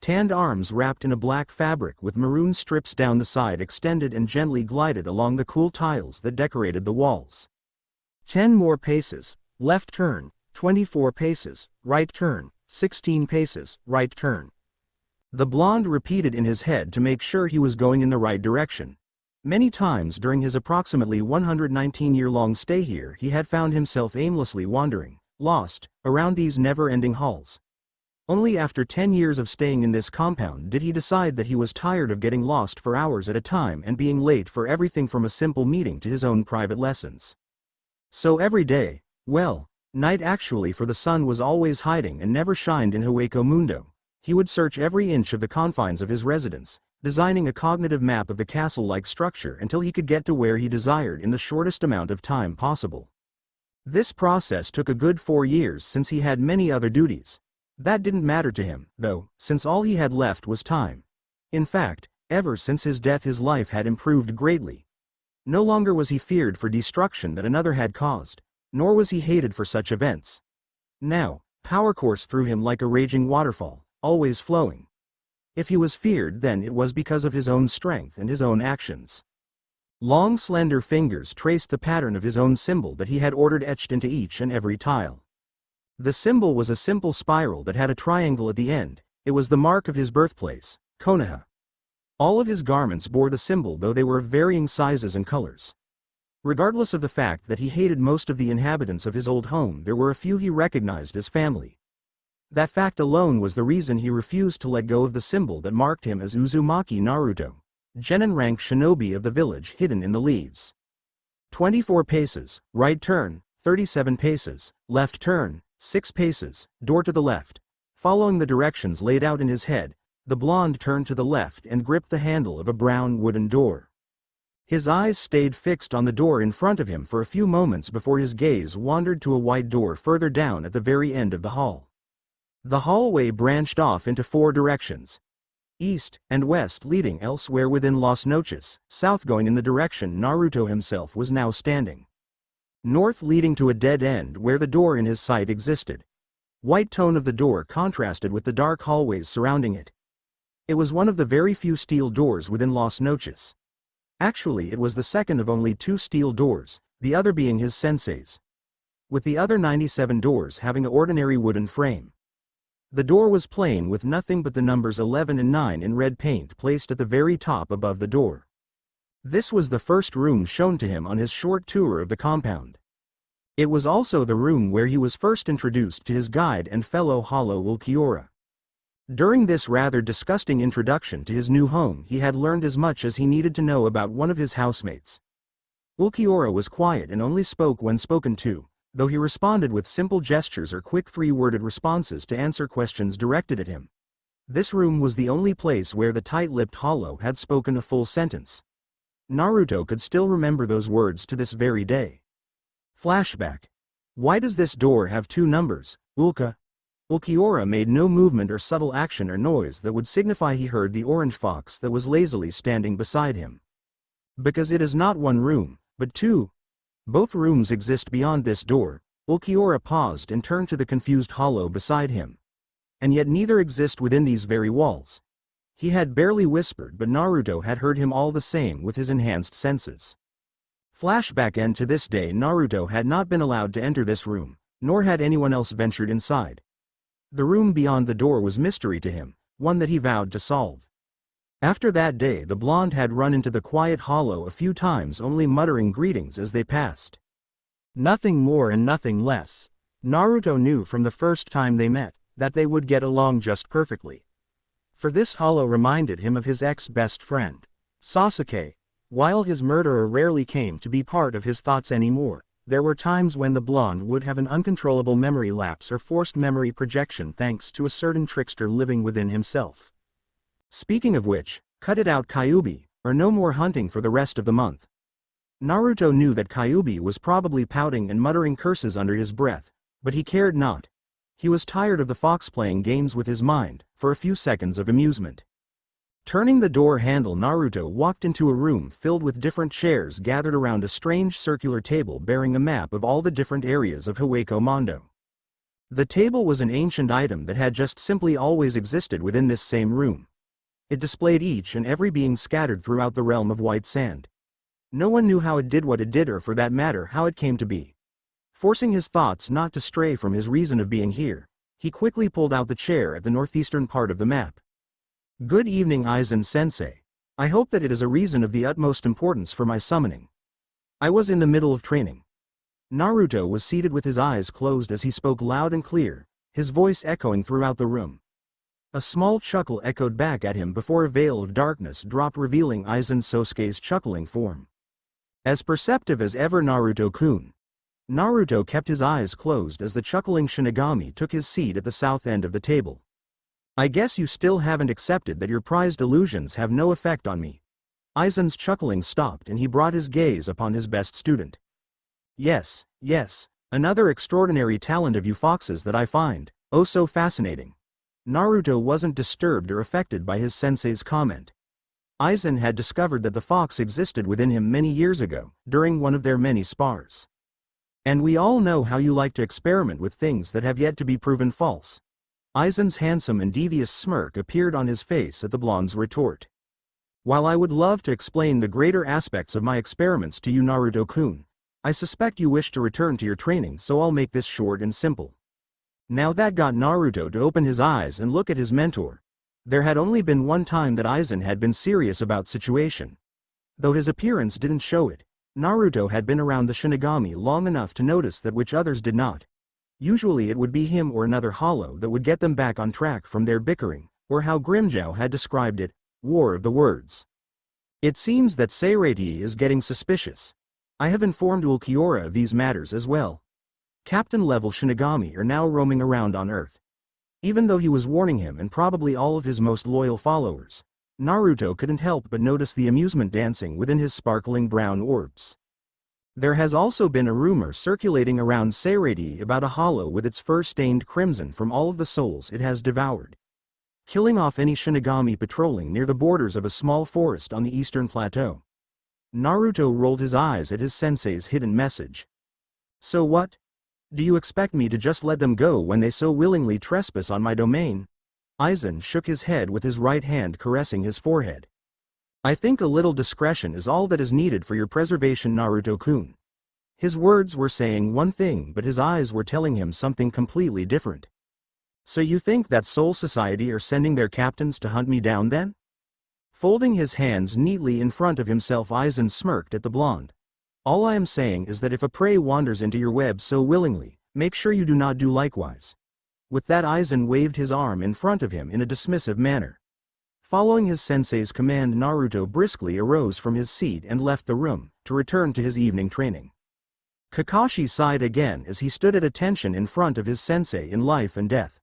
Tanned arms wrapped in a black fabric with maroon strips down the side extended and gently glided along the cool tiles that decorated the walls. 10 more paces, left turn, 24 paces, right turn, 16 paces, right turn. The blonde repeated in his head to make sure he was going in the right direction. Many times during his approximately 119-year-long stay here he had found himself aimlessly wandering, lost, around these never-ending halls. Only after 10 years of staying in this compound did he decide that he was tired of getting lost for hours at a time and being late for everything from a simple meeting to his own private lessons. So every day, well, night actually, for the sun was always hiding and never shined in Hueco Mundo, he would search every inch of the confines of his residence, designing a cognitive map of the castle-like structure until he could get to where he desired in the shortest amount of time possible. This process took a good 4 years since he had many other duties. That didn't matter to him, though, since all he had left was time. In fact, ever since his death his life had improved greatly. No longer was he feared for destruction that another had caused, nor was he hated for such events. Now, power coursed through him like a raging waterfall, always flowing. If he was feared, then it was because of his own strength and his own actions. Long slender fingers traced the pattern of his own symbol that he had ordered etched into each and every tile. The symbol was a simple spiral that had a triangle at the end. It was the mark of his birthplace, Konoha. All of his garments bore the symbol, though they were of varying sizes and colors. Regardless of the fact that he hated most of the inhabitants of his old home, there were a few he recognized as family. That fact alone was the reason he refused to let go of the symbol that marked him as Uzumaki Naruto, genin rank shinobi of the village hidden in the leaves. 24 paces, right turn, 37 paces, left turn, 6 paces, door to the left. Following the directions laid out in his head, the blonde turned to the left and gripped the handle of a brown wooden door. His eyes stayed fixed on the door in front of him for a few moments before his gaze wandered to a white door further down at the very end of the hall. The hallway branched off into 4 directions, east and west leading elsewhere within Las Noches, south going in the direction Naruto himself was now standing. North leading to a dead end where the door in his sight existed. White tone of the door contrasted with the dark hallways surrounding it. It was one of the very few steel doors within Las Noches. Actually, it was the second of only 2 steel doors, the other being his sensei's, with the other 97 doors having an ordinary wooden frame. The door was plain with nothing but the numbers 11 and 9 in red paint placed at the very top above the door. This was the first room shown to him on his short tour of the compound. It was also the room where he was first introduced to his guide and fellow Hollow Ulquiorra. During this rather disgusting introduction to his new home he had learned as much as he needed to know about one of his housemates. Ulquiorra was quiet and only spoke when spoken to, though he responded with simple gestures or quick free-worded responses to answer questions directed at him. This room was the only place where the tight-lipped Hollow had spoken a full sentence. Naruto could still remember those words to this very day. Flashback. Why does this door have 2 numbers, Ulka? Ulquiorra made no movement or subtle action or noise that would signify he heard the orange fox that was lazily standing beside him. Because it is not 1 room, but 2. Both rooms exist beyond this door. Ulquiorra paused and turned to the confused Hollow beside him. And yet neither exist within these very walls. He had barely whispered, but Naruto had heard him all the same with his enhanced senses. Flashback, and to this day Naruto had not been allowed to enter this room, nor had anyone else ventured inside. The room beyond the door was mystery to him, one that he vowed to solve. After that day the blonde had run into the quiet Hollow a few times, only muttering greetings as they passed. Nothing more and nothing less. Naruto knew from the first time they met that they would get along just perfectly. For this Hollow reminded him of his ex-best friend, Sasuke. While his murderer rarely came to be part of his thoughts anymore, there were times when the blonde would have an uncontrollable memory lapse or forced memory projection thanks to a certain trickster living within himself. Speaking of which, cut it out, Kyuubi, or no more hunting for the rest of the month. Naruto knew that Kyuubi was probably pouting and muttering curses under his breath, but he cared not. He was tired of the fox playing games with his mind, for a few seconds of amusement. Turning the door handle, Naruto walked into a room filled with different chairs gathered around a strange circular table bearing a map of all the different areas of Hueco Mundo. The table was an ancient item that had just simply always existed within this same room. It displayed each and every being scattered throughout the realm of white sand. No one knew how it did what it did, or for that matter how it came to be. Forcing his thoughts not to stray from his reason of being here, he quickly pulled out the chair at the northeastern part of the map. Good evening, Aizen-sensei. I hope that it is a reason of the utmost importance for my summoning. I was in the middle of training. Naruto was seated with his eyes closed as he spoke loud and clear, his voice echoing throughout the room. A small chuckle echoed back at him before a veil of darkness dropped, revealing Aizen Sosuke's chuckling form. As perceptive as ever, Naruto-kun. Naruto kept his eyes closed as the chuckling shinigami took his seat at the south end of the table. I guess you still haven't accepted that your prized illusions have no effect on me. Aizen's chuckling stopped and he brought his gaze upon his best student. Yes, another extraordinary talent of you foxes that I find, oh so fascinating. Naruto wasn't disturbed or affected by his sensei's comment. Aizen had discovered that the fox existed within him many years ago, during one of their many spars. And we all know how you like to experiment with things that have yet to be proven false. Aizen's handsome and devious smirk appeared on his face at the blonde's retort. While I would love to explain the greater aspects of my experiments to you, Naruto-kun, I suspect you wish to return to your training, so I'll make this short and simple. Now that got Naruto to open his eyes and look at his mentor. There had only been one time that Aizen had been serious about situation. Though his appearance didn't show it, Naruto had been around the Shinigami long enough to notice that which others did not. Usually it would be him or another hollow that would get them back on track from their bickering, or how Grimmjow had described it, War of the Words. It seems that Seirei is getting suspicious. I have informed Ulquiorra of these matters as well. Captain-level Shinigami are now roaming around on Earth. Even though he was warning him and probably all of his most loyal followers, Naruto couldn't help but notice the amusement dancing within his sparkling brown orbs. There has also been a rumor circulating around Seirei about a hollow with its fur stained crimson from all of the souls it has devoured, killing off any Shinigami patrolling near the borders of a small forest on the eastern plateau. Naruto rolled his eyes at his sensei's hidden message. So what? Do you expect me to just let them go when they so willingly trespass on my domain? Aizen shook his head with his right hand caressing his forehead. I think a little discretion is all that is needed for your preservation, Naruto-kun. His words were saying one thing, but his eyes were telling him something completely different. So you think that Soul Society are sending their captains to hunt me down then? Folding his hands neatly in front of himself, Aizen smirked at the blonde. All I am saying is that if a prey wanders into your web so willingly, make sure you do not do likewise. With that, Aizen waved his arm in front of him in a dismissive manner. Following his sensei's command, Naruto briskly arose from his seat and left the room, to return to his evening training. Kakashi sighed again as he stood at attention in front of his sensei in life and death.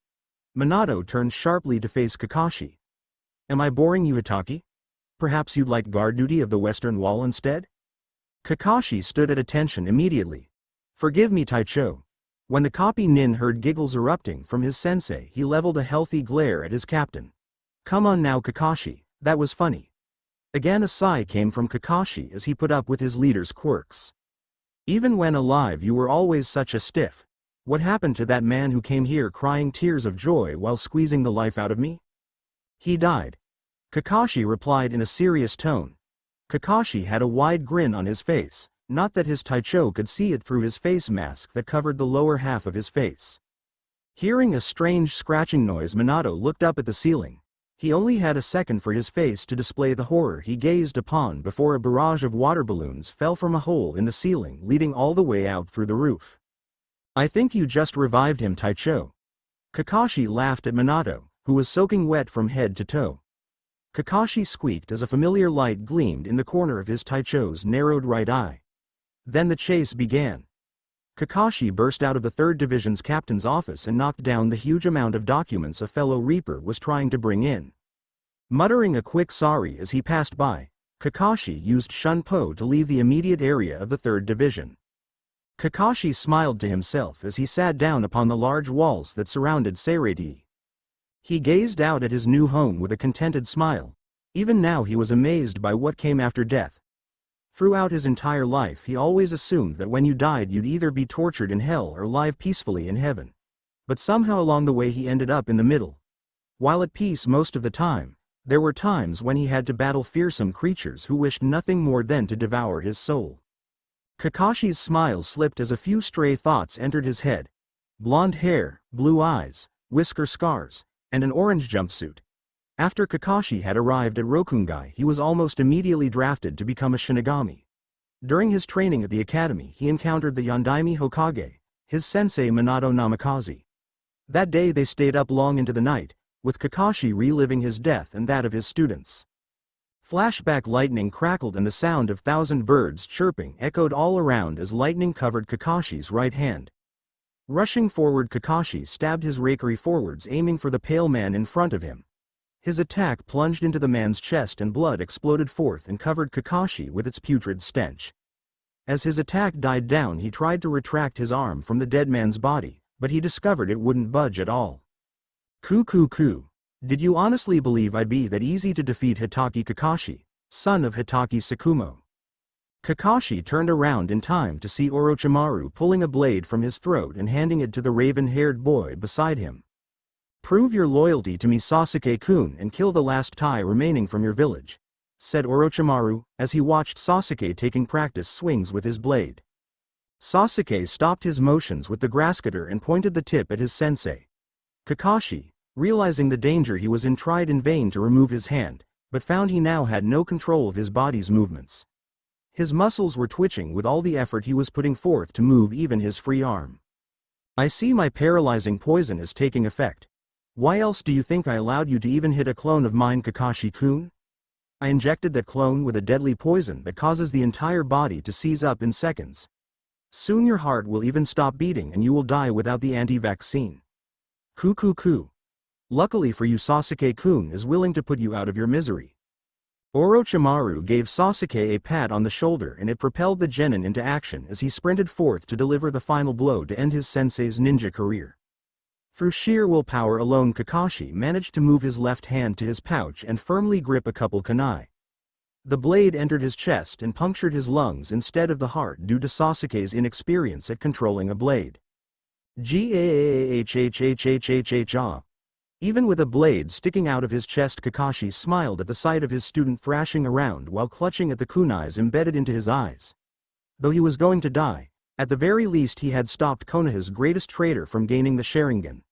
Minato turned sharply to face Kakashi. Am I boring you, Hitaki? Perhaps you'd like guard duty of the western wall instead? Kakashi stood at attention immediately. Forgive me, Taicho. When the copy nin heard giggles erupting from his sensei, he leveled a healthy glare at his captain. Come on now, Kakashi, that was funny. Again a sigh came from Kakashi as he put up with his leader's quirks. Even when alive you were always such a stiff. What happened to that man who came here crying tears of joy while squeezing the life out of me? He died. Kakashi replied in a serious tone. Kakashi had a wide grin on his face, not that his Taicho could see it through his face mask that covered the lower half of his face. Hearing a strange scratching noise, Minato looked up at the ceiling. He only had a second for his face to display the horror he gazed upon before a barrage of water balloons fell from a hole in the ceiling leading all the way out through the roof. I think you just revived him, Taicho. Kakashi laughed at Minato, who was soaking wet from head to toe. Kakashi squeaked as a familiar light gleamed in the corner of his Taicho's narrowed right eye. Then the chase began. Kakashi burst out of the 3rd Division's captain's office and knocked down the huge amount of documents a fellow Reaper was trying to bring in. Muttering a quick sorry as he passed by, Kakashi used Shunpo to leave the immediate area of the 3rd Division. Kakashi smiled to himself as he sat down upon the large walls that surrounded Seirei. He gazed out at his new home with a contented smile. Even now he was amazed by what came after death. Throughout his entire life he always assumed that when you died you'd either be tortured in hell or live peacefully in heaven. But somehow along the way he ended up in the middle. While at peace most of the time, there were times when he had to battle fearsome creatures who wished nothing more than to devour his soul. Kakashi's smile slipped as a few stray thoughts entered his head. Blonde hair, blue eyes, whisker scars, and an orange jumpsuit. After Kakashi had arrived at Rokungai, he was almost immediately drafted to become a shinigami. During his training at the academy, he encountered the Yondaime Hokage, his sensei Minato Namikaze. That day they stayed up long into the night, with Kakashi reliving his death and that of his students. Flashback lightning crackled and the sound of thousand birds chirping echoed all around as lightning covered Kakashi's right hand. Rushing forward, Kakashi stabbed his raikiri forwards, aiming for the pale man in front of him. His attack plunged into the man's chest and blood exploded forth and covered Kakashi with its putrid stench. As his attack died down, he tried to retract his arm from the dead man's body, but he discovered it wouldn't budge at all. Coo. Did you honestly believe I'd be that easy to defeat Hitaki Kakashi, son of Hitaki Sakumo? Kakashi turned around in time to see Orochimaru pulling a blade from his throat and handing it to the raven-haired boy beside him. Prove your loyalty to me, Sasuke-kun, and kill the last Tai remaining from your village, said Orochimaru, as he watched Sasuke taking practice swings with his blade. Sasuke stopped his motions with the grass cutter and pointed the tip at his sensei. Kakashi, realizing the danger he was in, tried in vain to remove his hand, but found he now had no control of his body's movements. His muscles were twitching with all the effort he was putting forth to move even his free arm. I see my paralyzing poison is taking effect. Why else do you think I allowed you to even hit a clone of mine, Kakashi-kun? I injected that clone with a deadly poison that causes the entire body to seize up in seconds. Soon your heart will even stop beating and you will die without the anti-vaccine. Coo. Luckily for you, Sasuke-kun is willing to put you out of your misery. Orochimaru gave Sasuke a pat on the shoulder and it propelled the genin into action as he sprinted forth to deliver the final blow to end his sensei's ninja career. Through sheer willpower alone, Kakashi managed to move his left hand to his pouch and firmly grip a couple kunai. The blade entered his chest and punctured his lungs instead of the heart due to Sasuke's inexperience at controlling a blade. Gahhhhhhhh. Even with a blade sticking out of his chest, Kakashi smiled at the sight of his student thrashing around while clutching at the kunais embedded into his eyes. Though he was going to die, at the very least he had stopped Konoha's greatest traitor from gaining the Sharingan.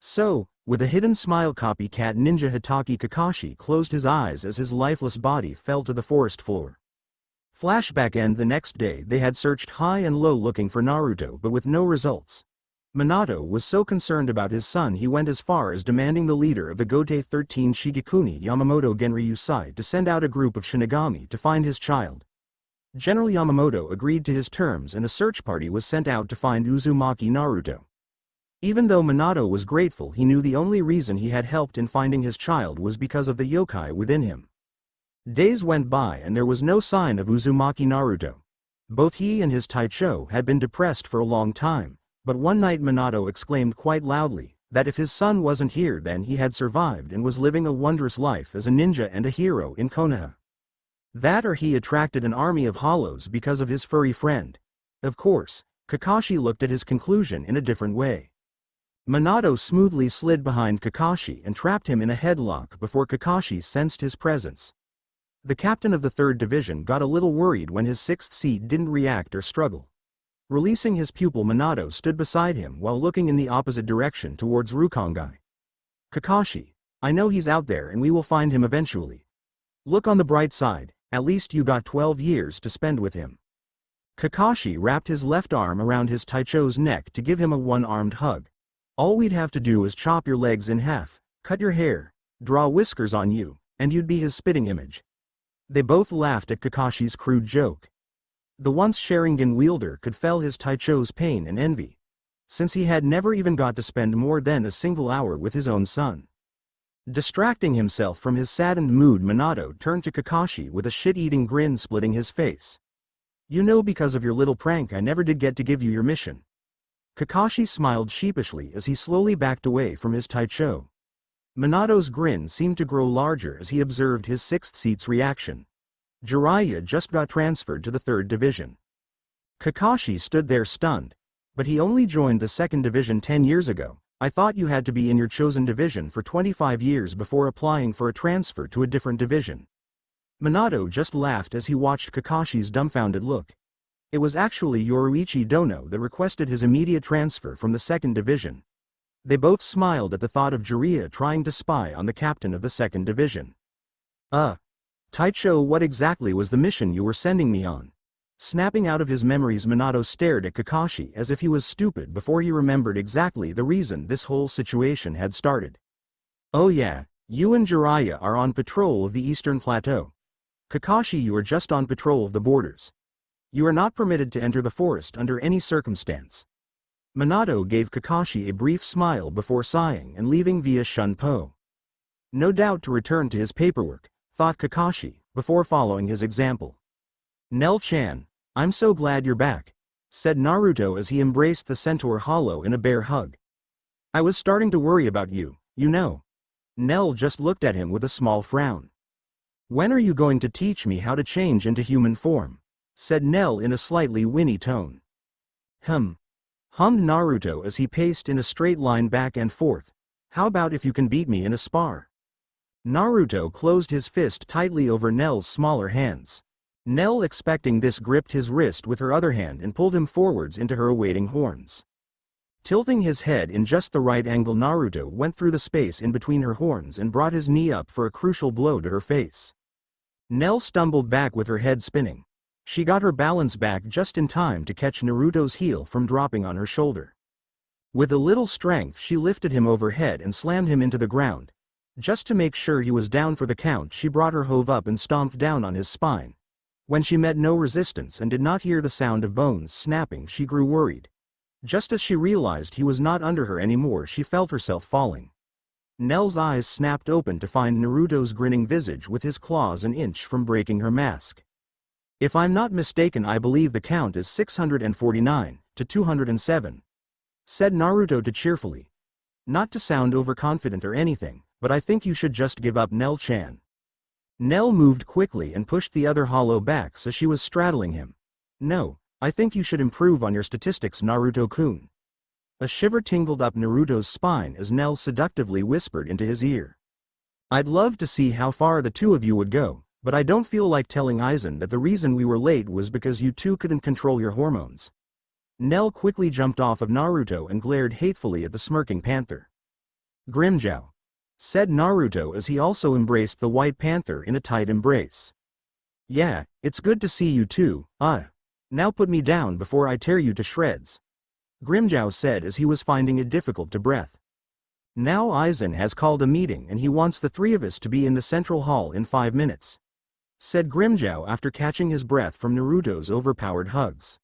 So, with a hidden smile, copycat ninja Hitaki Kakashi closed his eyes as his lifeless body fell to the forest floor. Flashback end: the next day they had searched high and low looking for Naruto but with no results. Minato was so concerned about his son he went as far as demanding the leader of the Gote 13 Shigekuni, Yamamoto Genryusai, to send out a group of shinigami to find his child. General Yamamoto agreed to his terms and a search party was sent out to find Uzumaki Naruto. Even though Minato was grateful, he knew the only reason he had helped in finding his child was because of the yokai within him. Days went by and there was no sign of Uzumaki Naruto. Both he and his Taicho had been depressed for a long time. But one night Minato exclaimed quite loudly that if his son wasn't here, then he had survived and was living a wondrous life as a ninja and a hero in Konoha. That or he attracted an army of hollows because of his furry friend. Of course, Kakashi looked at his conclusion in a different way. Minato smoothly slid behind Kakashi and trapped him in a headlock before Kakashi sensed his presence. The captain of the 3rd Division got a little worried when his 6th seat didn't react or struggle. Releasing his pupil, Minato stood beside him while looking in the opposite direction towards Rukongai. Kakashi, I know he's out there and we will find him eventually. Look on the bright side, at least you got 12 years to spend with him. Kakashi wrapped his left arm around his Taicho's neck to give him a one-armed hug. All we'd have to do is chop your legs in half, cut your hair, draw whiskers on you, and you'd be his spitting image. They both laughed at Kakashi's crude joke. The once Sharingan wielder could feel his Taicho's pain and envy, since he had never even got to spend more than a single hour with his own son. Distracting himself from his saddened mood, Minato turned to Kakashi with a shit-eating grin splitting his face. You know, because of your little prank I never did get to give you your mission. Kakashi smiled sheepishly as he slowly backed away from his Taicho. Minato's grin seemed to grow larger as he observed his 6th seat's reaction. Jiraiya just got transferred to the 3rd Division. Kakashi stood there stunned. But he only joined the 2nd Division 10 years ago. I thought you had to be in your chosen division for 25 years before applying for a transfer to a different division. Minato just laughed as he watched Kakashi's dumbfounded look. It was actually Yoruichi Dono that requested his immediate transfer from the 2nd Division. They both smiled at the thought of Jiraiya trying to spy on the captain of the second division. Taicho, what exactly was the mission you were sending me on? Snapping out of his memories, Minato stared at Kakashi as if he was stupid before he remembered exactly the reason this whole situation had started. Oh yeah, you and Jiraiya are on patrol of the Eastern Plateau. Kakashi, you are just on patrol of the borders. You are not permitted to enter the forest under any circumstance. Minato gave Kakashi a brief smile before sighing and leaving via Shunpo. No doubt to return to his paperwork, thought Kakashi, before following his example. Nell-chan, I'm so glad you're back, said Naruto as he embraced the centaur hollow in a bear hug. I was starting to worry about you, you know. Nell just looked at him with a small frown. When are you going to teach me how to change into human form? Said Nell in a slightly whinny tone. Hummed Naruto as he paced in a straight line back and forth. How about if you can beat me in a spar? Naruto closed his fist tightly over Nell's smaller hands. Nell, expecting this, gripped his wrist with her other hand and pulled him forwards into her awaiting horns. Tilting his head in just the right angle, Naruto went through the space in between her horns and brought his knee up for a crucial blow to her face. Nell stumbled back with her head spinning. She got her balance back just in time to catch Naruto's heel from dropping on her shoulder. With a little strength, she lifted him overhead and slammed him into the ground. Just to make sure he was down for the count, she brought her hove up and stomped down on his spine. When she met no resistance and did not hear the sound of bones snapping, she grew worried. Just as she realized he was not under her anymore, she felt herself falling. Nell's eyes snapped open to find Naruto's grinning visage with his claws an inch from breaking her mask. If I'm not mistaken, I believe the count is 649 to 207, said Naruto too cheerfully. Not to sound overconfident or anything, but I think you should just give up, Nell-chan. Nell moved quickly and pushed the other hollow back so she was straddling him. No, I think you should improve on your statistics, Naruto-kun. A shiver tingled up Naruto's spine as Nell seductively whispered into his ear. I'd love to see how far the two of you would go, but I don't feel like telling Aizen that the reason we were late was because you two couldn't control your hormones. Nell quickly jumped off of Naruto and glared hatefully at the smirking panther. Grimmjow, said Naruto as he also embraced the white panther in a tight embrace. Yeah, it's good to see you too, now put me down before I tear you to shreds. Grimmjow said as he was finding it difficult to breathe. Now Aizen has called a meeting and he wants the three of us to be in the central hall in 5 minutes, said Grimmjow after catching his breath from Naruto's overpowered hugs.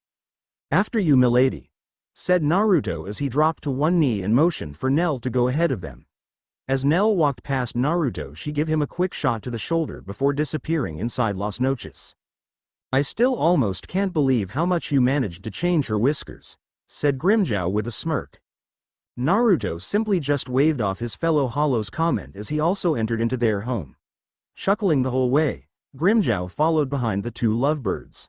After you, milady, said Naruto as he dropped to one knee and motioned for Nell to go ahead of them. As Nell walked past Naruto, she gave him a quick shot to the shoulder before disappearing inside Las Noches. I still almost can't believe how much you managed to change her whiskers, said Grimmjow with a smirk. Naruto simply just waved off his fellow Hollow's comment as he also entered into their home. Chuckling the whole way, Grimmjow followed behind the two lovebirds.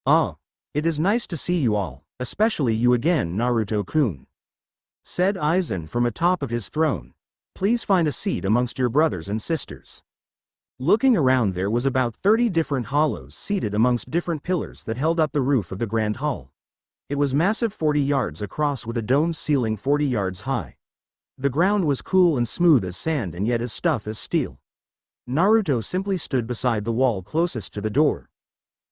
Ah, it is nice to see you all, especially you again, Naruto-kun, said Aizen from atop of his throne. Please find a seat amongst your brothers and sisters. Looking around, there was about 30 different hollows seated amongst different pillars that held up the roof of the grand hall. It was massive, 40 yards across with a domed ceiling 40 yards high. The ground was cool and smooth as sand and yet as tough as steel. Naruto simply stood beside the wall closest to the door.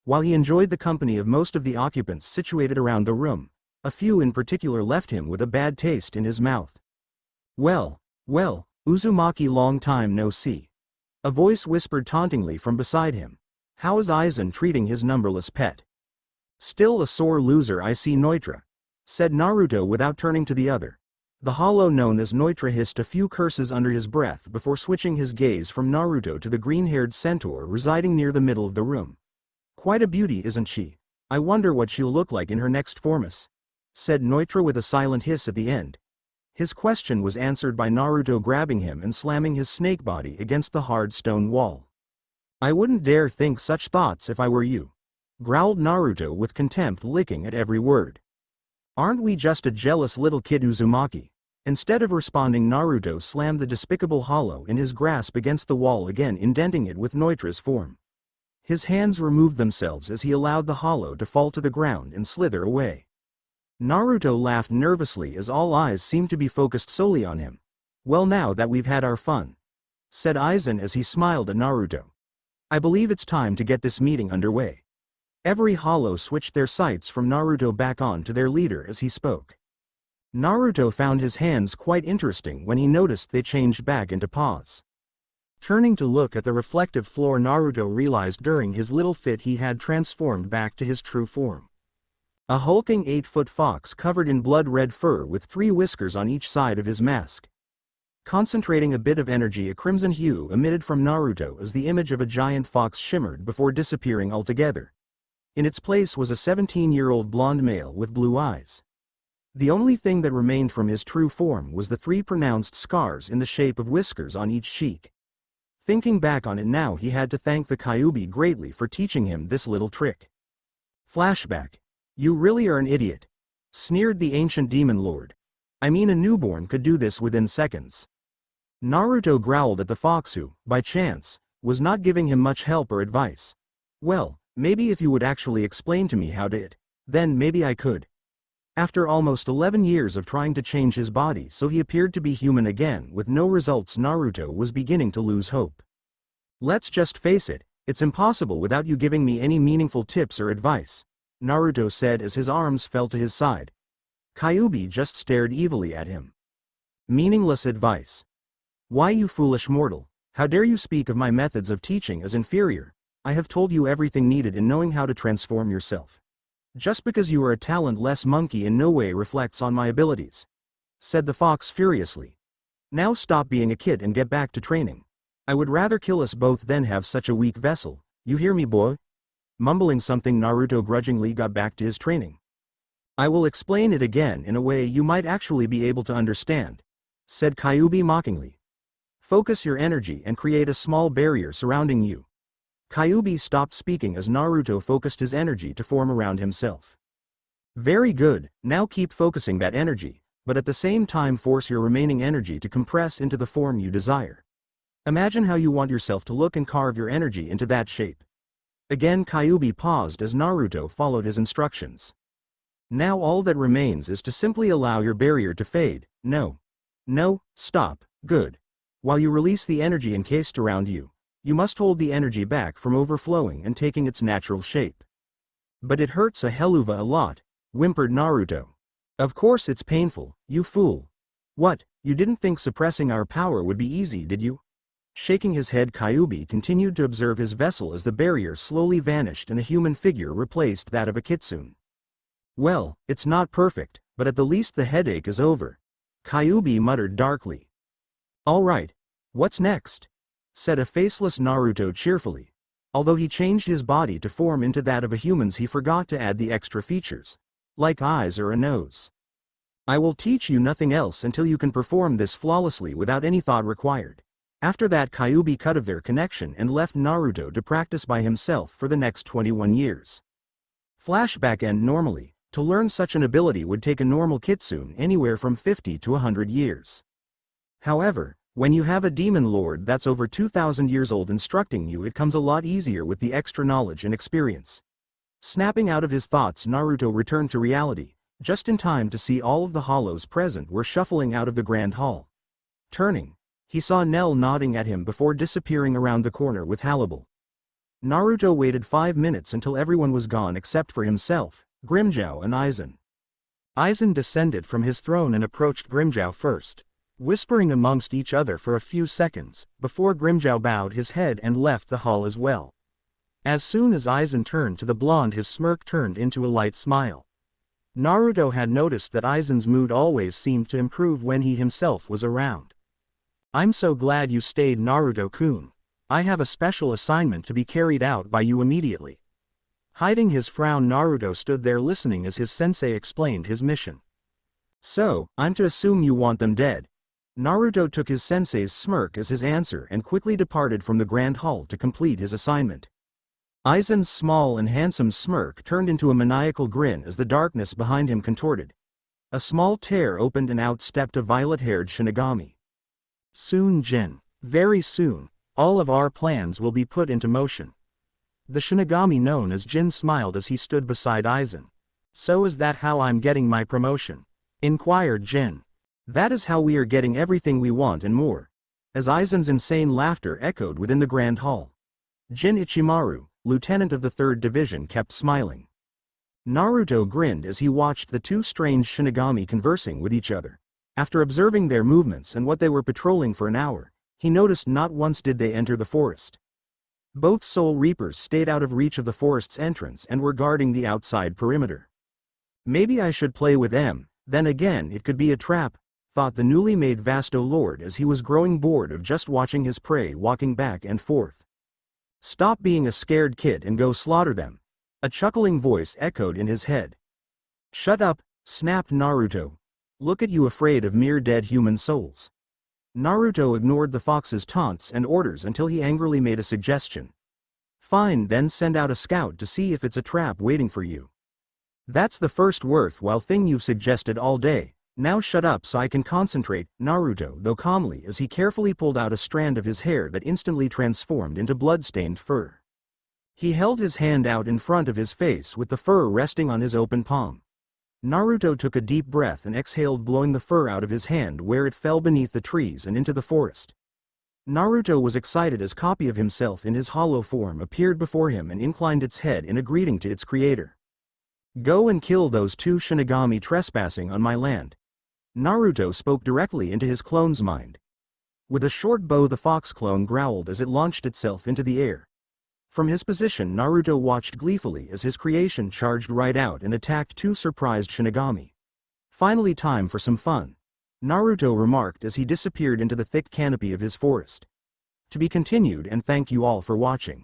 While he enjoyed the company of most of the occupants situated around the room, a few in particular left him with a bad taste in his mouth. Well, Uzumaki, long time no see. A voice whispered tauntingly from beside him. How is Aizen treating his numberless pet? Still a sore loser, I see, Neutra, said Naruto without turning to the other. The hollow known as Neutra hissed a few curses under his breath before switching his gaze from Naruto to the green-haired centaur residing near the middle of the room. Quite a beauty, isn't she? I wonder what she'll look like in her next formus, said Neutra with a silent hiss at the end. His question was answered by Naruto grabbing him and slamming his snake body against the hard stone wall. I wouldn't dare think such thoughts if I were you, growled Naruto with contempt, licking at every word. Aren't we just a jealous little kid, Uzumaki? Instead of responding, Naruto slammed the despicable hollow in his grasp against the wall again, indenting it with Neutra's form. His hands removed themselves as he allowed the hollow to fall to the ground and slither away. Naruto laughed nervously as all eyes seemed to be focused solely on him. Well, now that we've had our fun, said Aizen as he smiled at Naruto, I believe it's time to get this meeting underway. Every hollow switched their sights from Naruto back on to their leader as he spoke. Naruto found his hands quite interesting when he noticed they changed back into paws. Turning to look at the reflective floor, Naruto realized during his little fit he had transformed back to his true form. A hulking 8-foot fox covered in blood-red fur with 3 whiskers on each side of his mask. Concentrating a bit of energy, a crimson hue emitted from Naruto as the image of a giant fox shimmered before disappearing altogether. In its place was a 17-year-old blonde male with blue eyes. The only thing that remained from his true form was the 3 pronounced scars in the shape of whiskers on each cheek. Thinking back on it now, he had to thank the Kyuubi greatly for teaching him this little trick. Flashback. You really are an idiot, sneered the ancient demon lord. I mean, a newborn could do this within seconds. Naruto growled at the fox who, by chance, was not giving him much help or advice. Well, maybe if you would actually explain to me how to it, then maybe I could. After almost 11 years of trying to change his body so he appeared to be human again with no results, Naruto was beginning to lose hope. Let's just face it, it's impossible without you giving me any meaningful tips or advice, Naruto said as his arms fell to his side. Kyuubi just stared evilly at him. Meaningless advice. Why, you foolish mortal, how dare you speak of my methods of teaching as inferior? I have told you everything needed in knowing how to transform yourself. Just because you are a talentless monkey in no way reflects on my abilities, said the fox furiously. Now stop being a kid and get back to training. I would rather kill us both than have such a weak vessel, you hear me, boy? Mumbling something, Naruto grudgingly got back to his training. I will explain it again in a way you might actually be able to understand, said Kyuubi mockingly. Focus your energy and create a small barrier surrounding you. Kyuubi stopped speaking as Naruto focused his energy to form around himself. Very good, now keep focusing that energy, but at the same time force your remaining energy to compress into the form you desire. Imagine how you want yourself to look and carve your energy into that shape. Again Kyuubi paused as Naruto followed his instructions. Now all that remains is to simply allow your barrier to fade. No, stop, good. While you release the energy encased around you, you must hold the energy back from overflowing and taking its natural shape. But it hurts a helluva a lot, whimpered Naruto. Of course it's painful, you fool. What, you didn't think suppressing our power would be easy, did you? Shaking his head, Kyuubi continued to observe his vessel as the barrier slowly vanished and a human figure replaced that of a kitsune. Well, it's not perfect, but at the least the headache is over, Kyuubi muttered darkly. Alright, what's next? Said a faceless Naruto cheerfully. Although he changed his body to form into that of a human's, he forgot to add the extra features, like eyes or a nose. I will teach you nothing else until you can perform this flawlessly without any thought required. After that, Kyuubi cut off their connection and left Naruto to practice by himself for the next 21 years. Flashback. End. Normally, to learn such an ability would take a normal kitsune anywhere from 50 to 100 years. However, when you have a demon lord that's over 2,000 years old instructing you, it comes a lot easier with the extra knowledge and experience. Snapping out of his thoughts, Naruto returned to reality, just in time to see all of the hollows present were shuffling out of the grand hall. Turning, he saw Nell nodding at him before disappearing around the corner with Hannibal. Naruto waited 5 minutes until everyone was gone except for himself, Grimmjow and Aizen. Aizen descended from his throne and approached Grimmjow first, whispering amongst each other for a few seconds, before Grimmjow bowed his head and left the hall as well. As soon as Aizen turned to the blonde, his smirk turned into a light smile. Naruto had noticed that Aizen's mood always seemed to improve when he himself was around. I'm so glad you stayed, Naruto-kun. I have a special assignment to be carried out by you immediately. Hiding his frown, Naruto stood there listening as his sensei explained his mission. So, I'm to assume you want them dead. Naruto took his sensei's smirk as his answer and quickly departed from the grand hall to complete his assignment. Aizen's small and handsome smirk turned into a maniacal grin as the darkness behind him contorted. A small tear opened and out stepped a violet-haired shinigami. Soon, Jin. Very soon, all of our plans will be put into motion. The shinigami known as Jin smiled as he stood beside Aizen. So is that how I'm getting my promotion? Inquired Jin. That is how we are getting everything we want and more. As Aizen's insane laughter echoed within the grand hall. Jin Ichimaru, lieutenant of the 3rd Division, kept smiling. Naruto grinned as he watched the two strange shinigami conversing with each other. After observing their movements and what they were patrolling for an hour, he noticed not once did they enter the forest. Both Soul Reapers stayed out of reach of the forest's entrance and were guarding the outside perimeter. Maybe I should play with them, then again it could be a trap, thought the newly made Vasto Lord as he was growing bored of just watching his prey walking back and forth. Stop being a scared kid and go slaughter them. A chuckling voice echoed in his head. Shut up, snapped Naruto. Look at you, afraid of mere dead human souls. Naruto ignored the fox's taunts and orders until he angrily made a suggestion. Fine, then send out a scout to see if it's a trap waiting for you. That's the first worthwhile thing you've suggested all day. Now shut up so I can concentrate, Naruto, though calmly, as he carefully pulled out a strand of his hair that instantly transformed into blood-stained fur. He held his hand out in front of his face with the fur resting on his open palm. Naruto took a deep breath and exhaled, blowing the fur out of his hand where it fell beneath the trees and into the forest. Naruto was excited as a copy of himself in his hollow form appeared before him and inclined its head in a greeting to its creator. Go and kill those two shinigami trespassing on my land. Naruto spoke directly into his clone's mind. With a short bow, the fox clone growled as it launched itself into the air. From his position, Naruto watched gleefully as his creation charged right out and attacked two surprised shinigami. Finally, time for some fun, Naruto remarked as he disappeared into the thick canopy of his forest. To be continued, and thank you all for watching.